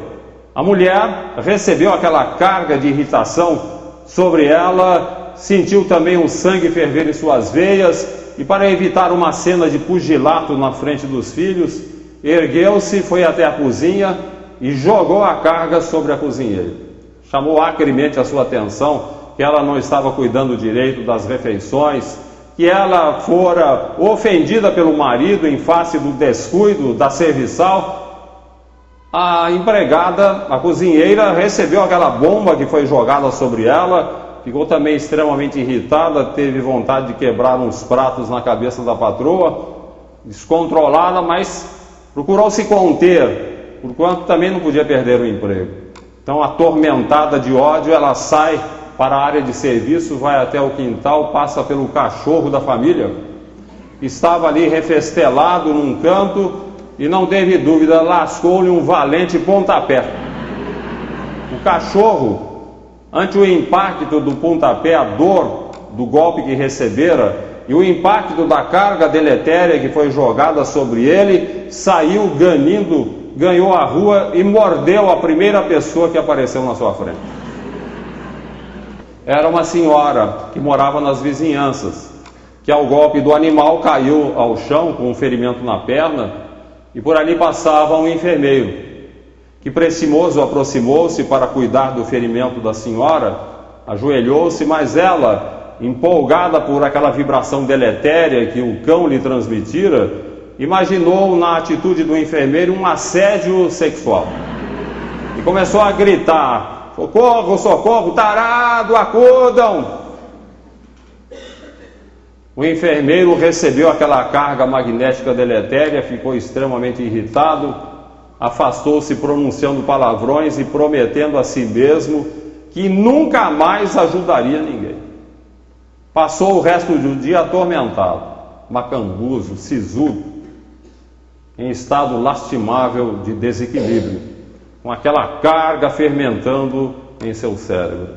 A mulher recebeu aquela carga de irritação sobre ela, sentiu também o sangue ferver em suas veias e, para evitar uma cena de pugilato na frente dos filhos, ergueu-se, foi até a cozinha e jogou a carga sobre a cozinheira. Chamou acremente a sua atenção que ela não estava cuidando direito das refeições, que ela fora ofendida pelo marido em face do descuido da serviçal. A empregada, a cozinheira, recebeu aquela bomba que foi jogada sobre ela, ficou também extremamente irritada, teve vontade de quebrar uns pratos na cabeça da patroa, descontrolada, mas procurou se conter, porquanto também não podia perder o emprego. Então, atormentada de ódio, ela sai para a área de serviço, vai até o quintal, passa pelo cachorro da família, estava ali refestelado num canto e não teve dúvida, lascou-lhe um valente pontapé. O cachorro, ante o impacto do pontapé, a dor do golpe que recebera e o impacto da carga deletéria que foi jogada sobre ele, saiu ganindo, ganhou a rua e mordeu a primeira pessoa que apareceu na sua frente. Era uma senhora que morava nas vizinhanças, que ao golpe do animal caiu ao chão com um ferimento na perna, e por ali passava um enfermeiro, que pressimoso aproximou-se para cuidar do ferimento da senhora, ajoelhou-se, mas ela, empolgada por aquela vibração deletéria que o cão lhe transmitira, imaginou na atitude do enfermeiro um assédio sexual e começou a gritar: socorro, socorro, tarado, acudam! O enfermeiro recebeu aquela carga magnética deletéria, ficou extremamente irritado, afastou-se pronunciando palavrões e prometendo a si mesmo que nunca mais ajudaria ninguém. Passou o resto do dia atormentado, macanguzo, sisudo, em estado lastimável de desequilíbrio, com aquela carga fermentando em seu cérebro.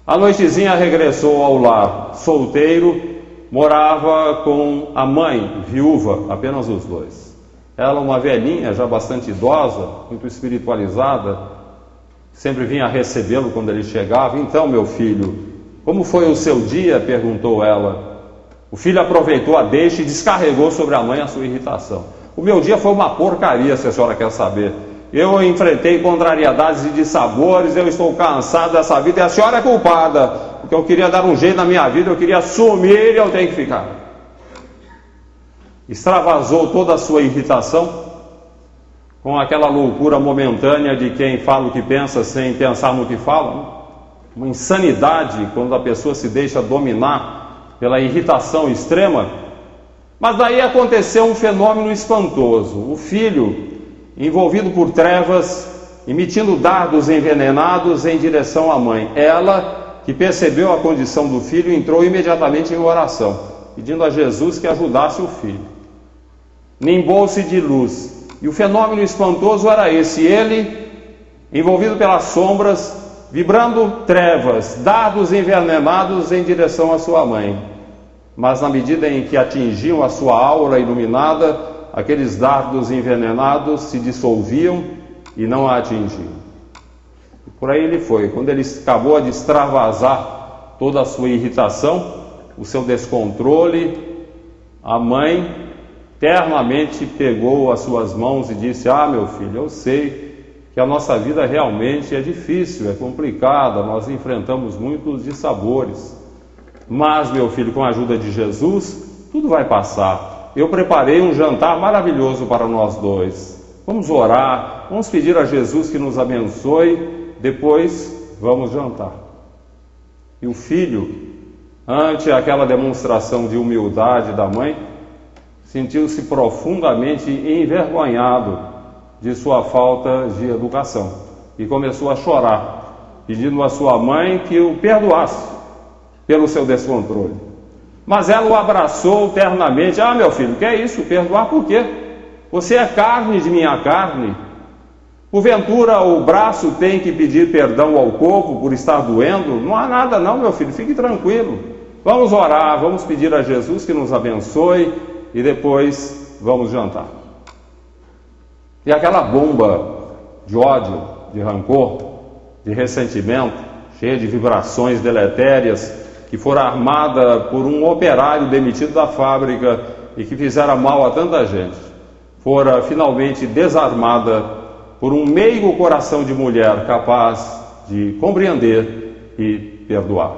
À noitezinha regressou ao lar, solteiro, morava com a mãe, viúva, apenas os dois. Ela, uma velhinha, já bastante idosa, muito espiritualizada, sempre vinha recebê-lo quando ele chegava. Então, meu filho, como foi o seu dia? Perguntou ela. O filho aproveitou a deixa e descarregou sobre a mãe a sua irritação. O meu dia foi uma porcaria, se a senhora quer saber. Eu enfrentei contrariedades e dissabores, eu estou cansado dessa vida e a senhora é culpada, porque eu queria dar um jeito na minha vida, eu queria sumir e eu tenho que ficar. Extravasou toda a sua irritação com aquela loucura momentânea de quem fala o que pensa sem pensar no que fala. Uma insanidade quando a pessoa se deixa dominar pela irritação extrema. Mas daí aconteceu um fenômeno espantoso. O filho, envolvido por trevas, emitindo dardos envenenados em direção à mãe. Ela, que percebeu a condição do filho, entrou imediatamente em oração, pedindo a Jesus que ajudasse o filho. nimbou-se de luz. E o fenômeno espantoso era esse: ele, envolvido pelas sombras, vibrando trevas, dardos envenenados em direção à sua mãe. Mas na medida em que atingiam a sua aura iluminada, aqueles dardos envenenados se dissolviam e não a atingiam. Por aí ele foi. Quando ele acabou de extravasar toda a sua irritação, o seu descontrole, a mãe ternamente pegou as suas mãos e disse: "Ah, meu filho, eu sei que a nossa vida realmente é difícil, é complicada, nós enfrentamos muitos dissabores. Mas, meu filho, com a ajuda de Jesus, tudo vai passar. Eu preparei um jantar maravilhoso para nós dois. Vamos orar, vamos pedir a Jesus que nos abençoe, depois vamos jantar." E o filho, ante aquela demonstração de humildade da mãe, sentiu-se profundamente envergonhado de sua falta de educação e começou a chorar, pedindo à sua mãe que o perdoasse pelo seu descontrole. Mas ela o abraçou ternamente. "Ah, meu filho, que é isso? Perdoar por quê? Você é carne de minha carne. Porventura o braço tem que pedir perdão ao corpo por estar doendo? Não há nada não, meu filho, fique tranquilo. Vamos orar, vamos pedir a Jesus que nos abençoe e depois vamos jantar." E aquela bomba de ódio, de rancor, de ressentimento, cheia de vibrações deletérias, que fora armada por um operário demitido da fábrica e que fizera mal a tanta gente, fora finalmente desarmada por um meigo coração de mulher capaz de compreender e perdoar.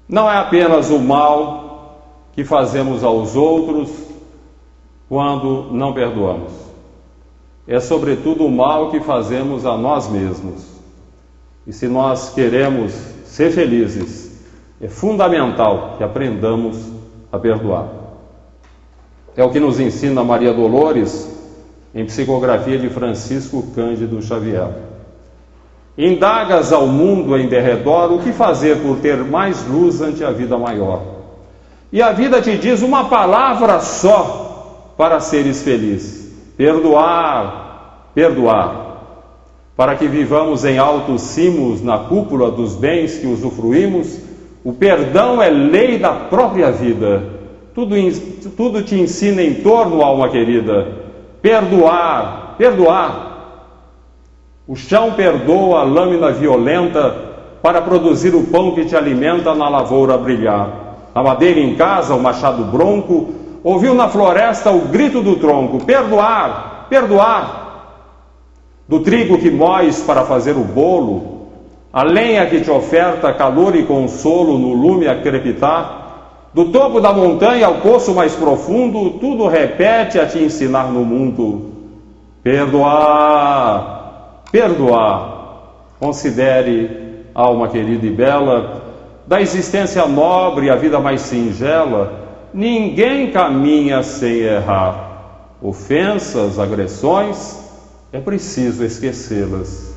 Não é apenas o mal que fazemos aos outros quando não perdoamos. É sobretudo o mal que fazemos a nós mesmos. E se nós queremos ser felizes, é fundamental que aprendamos a perdoar. É o que nos ensina Maria Dolores em Psicografia de Francisco Cândido Xavier. Indagas ao mundo em derredor o que fazer por ter mais luz ante a vida maior. E a vida te diz uma palavra só para seres felizes: perdoar, perdoar. Para que vivamos em altos cimos na cúpula dos bens que usufruímos, o perdão é lei da própria vida. Tudo te ensina em torno, alma querida. Perdoar, perdoar. O chão perdoa a lâmina violenta para produzir o pão que te alimenta na lavoura a brilhar. A madeira em casa, o machado bronco, ouviu na floresta o grito do tronco: perdoar, perdoar. Do trigo que moes para fazer o bolo, a lenha que te oferta calor e consolo no lume a crepitar, do topo da montanha ao poço mais profundo, tudo repete a te ensinar no mundo: perdoar, perdoar. Considere, alma querida e bela, da existência nobre a vida mais singela, ninguém caminha sem errar. Ofensas, agressões, é preciso esquecê-las.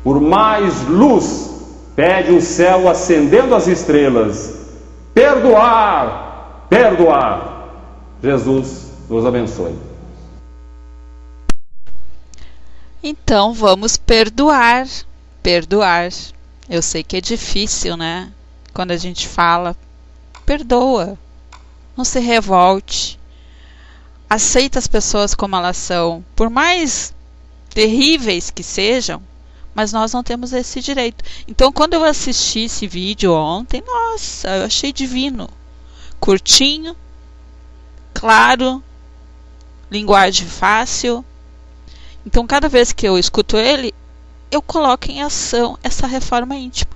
Por mais luz, pede o céu acendendo as estrelas. Perdoar, perdoar. Jesus nos abençoe. Então vamos perdoar, perdoar. Eu sei que é difícil, né? Quando a gente fala, perdoa. Não se revolte. Aceita as pessoas como elas são, por mais terríveis que sejam, mas nós não temos esse direito. Então, quando eu assisti esse vídeo ontem, nossa, eu achei divino. Curtinho, claro, linguagem fácil. Então, cada vez que eu escuto ele, eu coloco em ação essa reforma íntima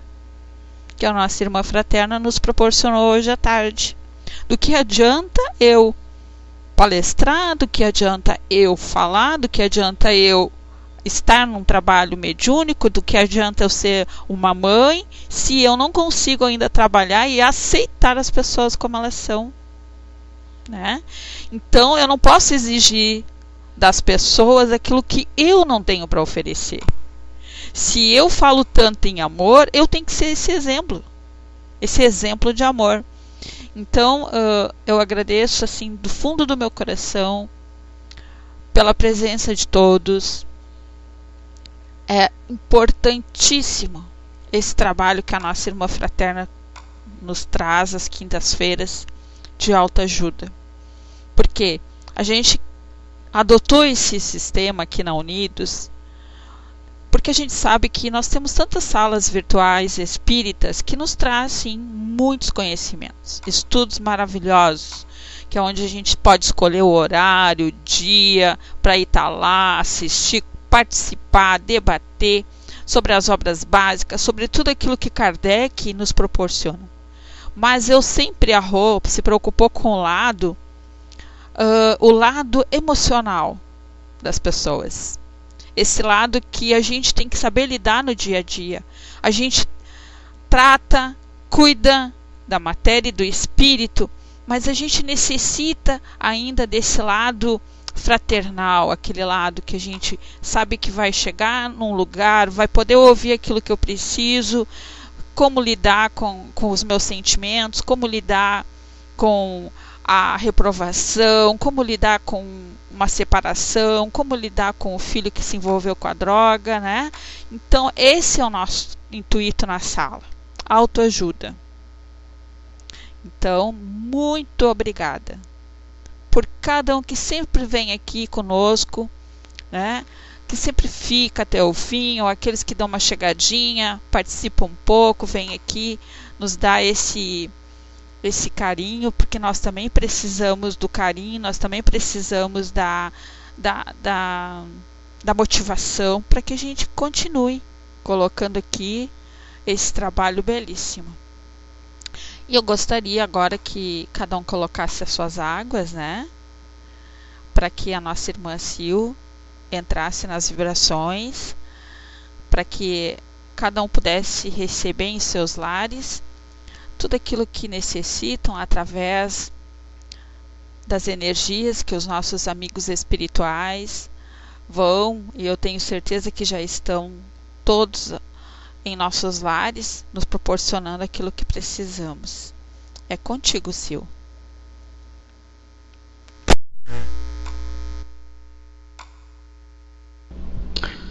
que a nossa irmã fraterna nos proporcionou hoje à tarde. Do que adianta eu palestrar, do que adianta eu falar, do que adianta eu estar num trabalho mediúnico, do que adianta eu ser uma mãe, se eu não consigo ainda trabalhar e aceitar as pessoas como elas são, né? Então eu não posso exigir das pessoas aquilo que eu não tenho para oferecer. Se eu falo tanto em amor, eu tenho que ser esse exemplo de amor. Então, eu agradeço assim do fundo do meu coração pela presença de todos. É importantíssimo esse trabalho que a nossa irmã fraterna nos traz às quintas-feiras de autoajuda, porque a gente adotou esse sistema aqui na Unidos porque a gente sabe que nós temos tantas salas virtuais espíritas que nos trazem muitos conhecimentos, estudos maravilhosos, que é onde a gente pode escolher o horário, o dia, para ir estar lá, assistir, participar, debater sobre as obras básicas, sobre tudo aquilo que Kardec nos proporciona. Mas eu sempre, a Rô se preocupou com o lado emocional das pessoas. Esse lado que a gente tem que saber lidar no dia a dia. A gente trata, cuida da matéria e do espírito, mas a gente necessita ainda desse lado fraternal, aquele lado que a gente sabe que vai chegar num lugar, vai poder ouvir aquilo que eu preciso, como lidar com os meus sentimentos, como lidar com a reprovação, como lidar com uma separação, como lidar com o filho que se envolveu com a droga, né? Então, esse é o nosso intuito na sala, autoajuda. Então, muito obrigada por cada um que sempre vem aqui conosco, né? Que sempre fica até o fim, ou aqueles que dão uma chegadinha, participam um pouco, vêm aqui, nos dá esse carinho, porque nós também precisamos do carinho, nós também precisamos da motivação para que a gente continue colocando aqui esse trabalho belíssimo. E eu gostaria agora que cada um colocasse as suas águas, né? Para que a nossa irmã Sil entrasse nas vibrações, para que cada um pudesse receber em seus lares tudo aquilo que necessitam através das energias que os nossos amigos espirituais vão, e eu tenho certeza que já estão todos em nossos lares, nos proporcionando aquilo que precisamos. É contigo, Sil.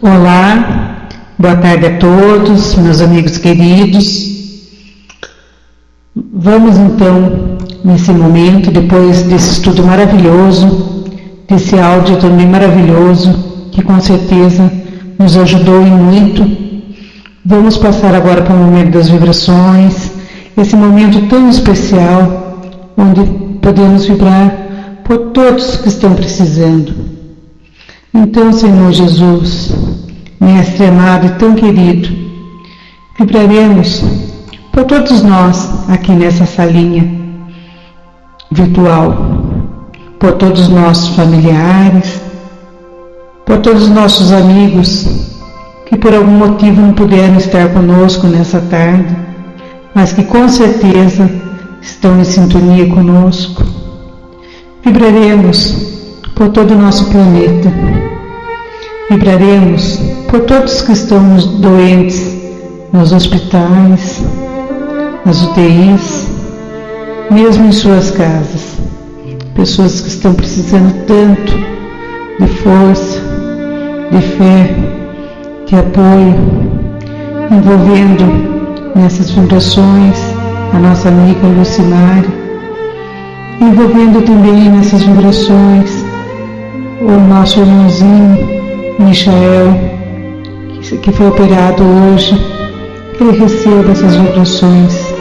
Olá, boa tarde a todos, meus amigos queridos. Vamos então, nesse momento, depois desse estudo maravilhoso, desse áudio também maravilhoso, que com certeza nos ajudou e muito, vamos passar agora para o momento das vibrações, esse momento tão especial, onde podemos vibrar por todos que estão precisando. Então, Senhor Jesus, Mestre amado e tão querido, vibraremos por todos nós aqui nessa salinha virtual, por todos os nossos familiares, por todos os nossos amigos que por algum motivo não puderam estar conosco nessa tarde, mas que com certeza estão em sintonia conosco. Vibraremos por todo o nosso planeta, vibraremos por todos que estão doentes nos hospitais, nas UTIs, mesmo em suas casas, pessoas que estão precisando tanto de força, de fé, de apoio, envolvendo nessas vibrações a nossa amiga Lucimari, envolvendo também nessas vibrações o nosso irmãozinho Michael, que foi operado hoje, que ele receba essas vibrações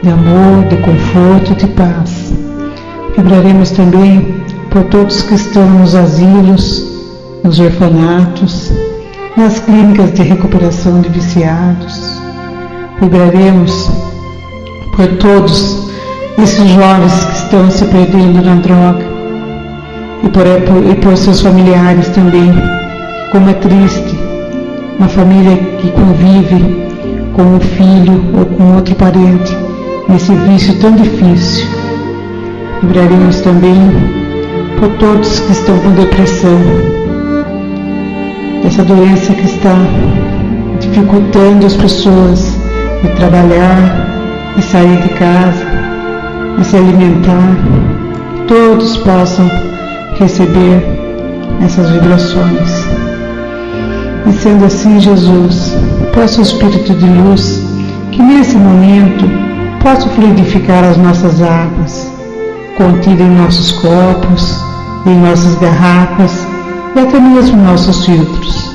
de amor, de conforto, de paz. Vibraremos também por todos que estão nos asilos, nos orfanatos, nas clínicas de recuperação de viciados. Vibraremos por todos esses jovens que estão se perdendo na droga e por seus familiares também. Como é triste uma família que convive com um filho ou com outro parente nesse vício tão difícil. Vibraremos também por todos que estão com depressão, essa doença que está dificultando as pessoas de trabalhar, de sair de casa, e se alimentar, todos possam receber essas vibrações. E sendo assim, Jesus, peço ao Espírito de Luz que nesse momento possa fluidificar as nossas águas, contidas em nossos copos, em nossas garrafas e até mesmo nossos filtros,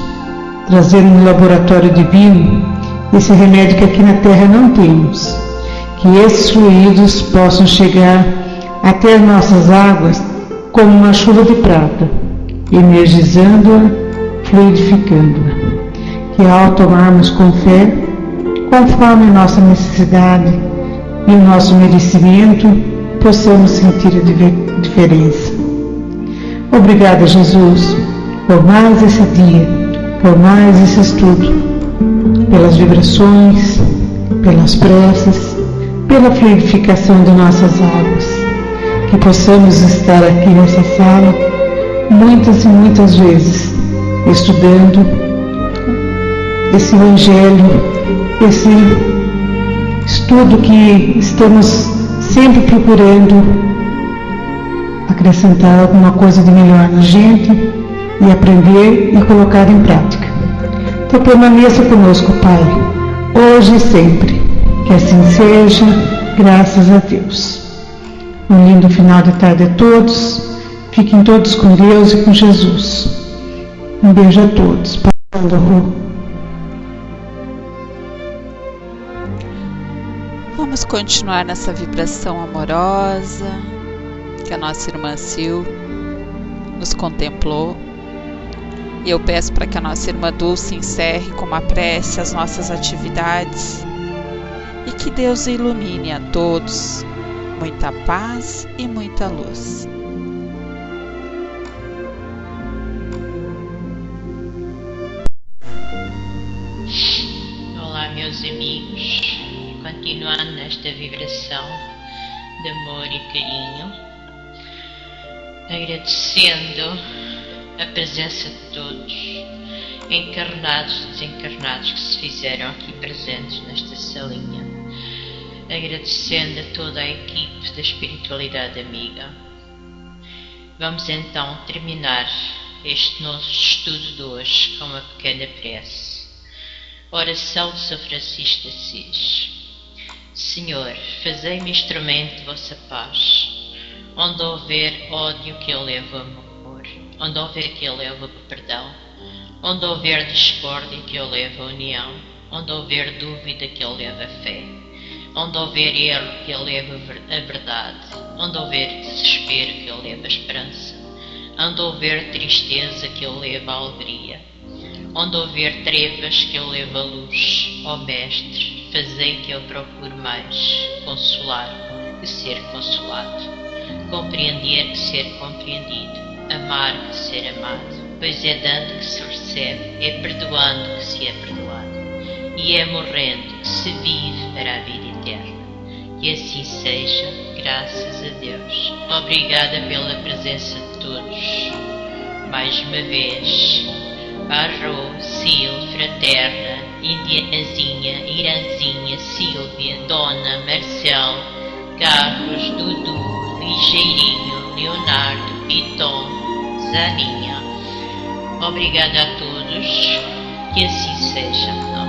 trazendo no laboratório divino esse remédio que aqui na Terra não temos, que esses fluidos possam chegar até as nossas águas como uma chuva de prata, energizando-a, fluidificando-a, que ao tomarmos com fé, conforme a nossa necessidade e o nosso merecimento, possamos sentir a diferença. Obrigada, Jesus, por mais esse dia, por mais esse estudo, pelas vibrações, pelas preces, pela fluidificação de nossas águas, que possamos estar aqui nessa sala muitas e muitas vezes, estudando esse Evangelho, esse estudo que estamos sempre procurando acrescentar alguma coisa de melhor na gente e aprender e colocar em prática. Então permaneça conosco, Pai, hoje e sempre. Que assim seja, graças a Deus. Um lindo final de tarde a todos. Fiquem todos com Deus e com Jesus. Um beijo a todos. Passando a rua. Vamos continuar nessa vibração amorosa que a nossa irmã Sil nos contemplou. E eu peço para que a nossa irmã Dulce encerre com uma prece as nossas atividades e que Deus ilumine a todos. Muita paz e muita luz. Olá, meus amigos, continuando nesta vibração de amor e carinho, agradecendo a presença de todos, encarnados e desencarnados que se fizeram aqui presentes nesta salinha, agradecendo a toda a equipe da espiritualidade amiga. Vamos então terminar este nosso estudo de hoje com uma pequena prece. Oração de São Francisco de Assis. Senhor, fazei-me instrumento de vossa paz. Onde houver ódio, que eu levo amor. Onde houver que eu levo perdão. Onde houver discórdia, que eu levo a união. Onde houver dúvida, que eu levo a fé. Onde houver erro, que eu levo a verdade. Onde houver desespero, que eu levo a esperança. Onde houver tristeza, que eu levo a alegria. Onde houver trevas, que eu levo a luz. Ó Mestre, fazei que eu procure mais consolar que ser consolado, compreender que ser compreendido, amar que ser amado, pois é dando que se recebe, é perdoando que se é perdoado, e é morrendo que se vive para a vida eterna. Que assim seja, graças a Deus. Obrigada pela presença de todos. Mais uma vez, Barro, Sil, Fraterna, Indianazinha, Iranzinha, Sílvia, Dona, Marcel, Carlos, Dudu, Ligeirinho, Leonardo, Piton, Zaninha. Obrigada a todos, que assim seja.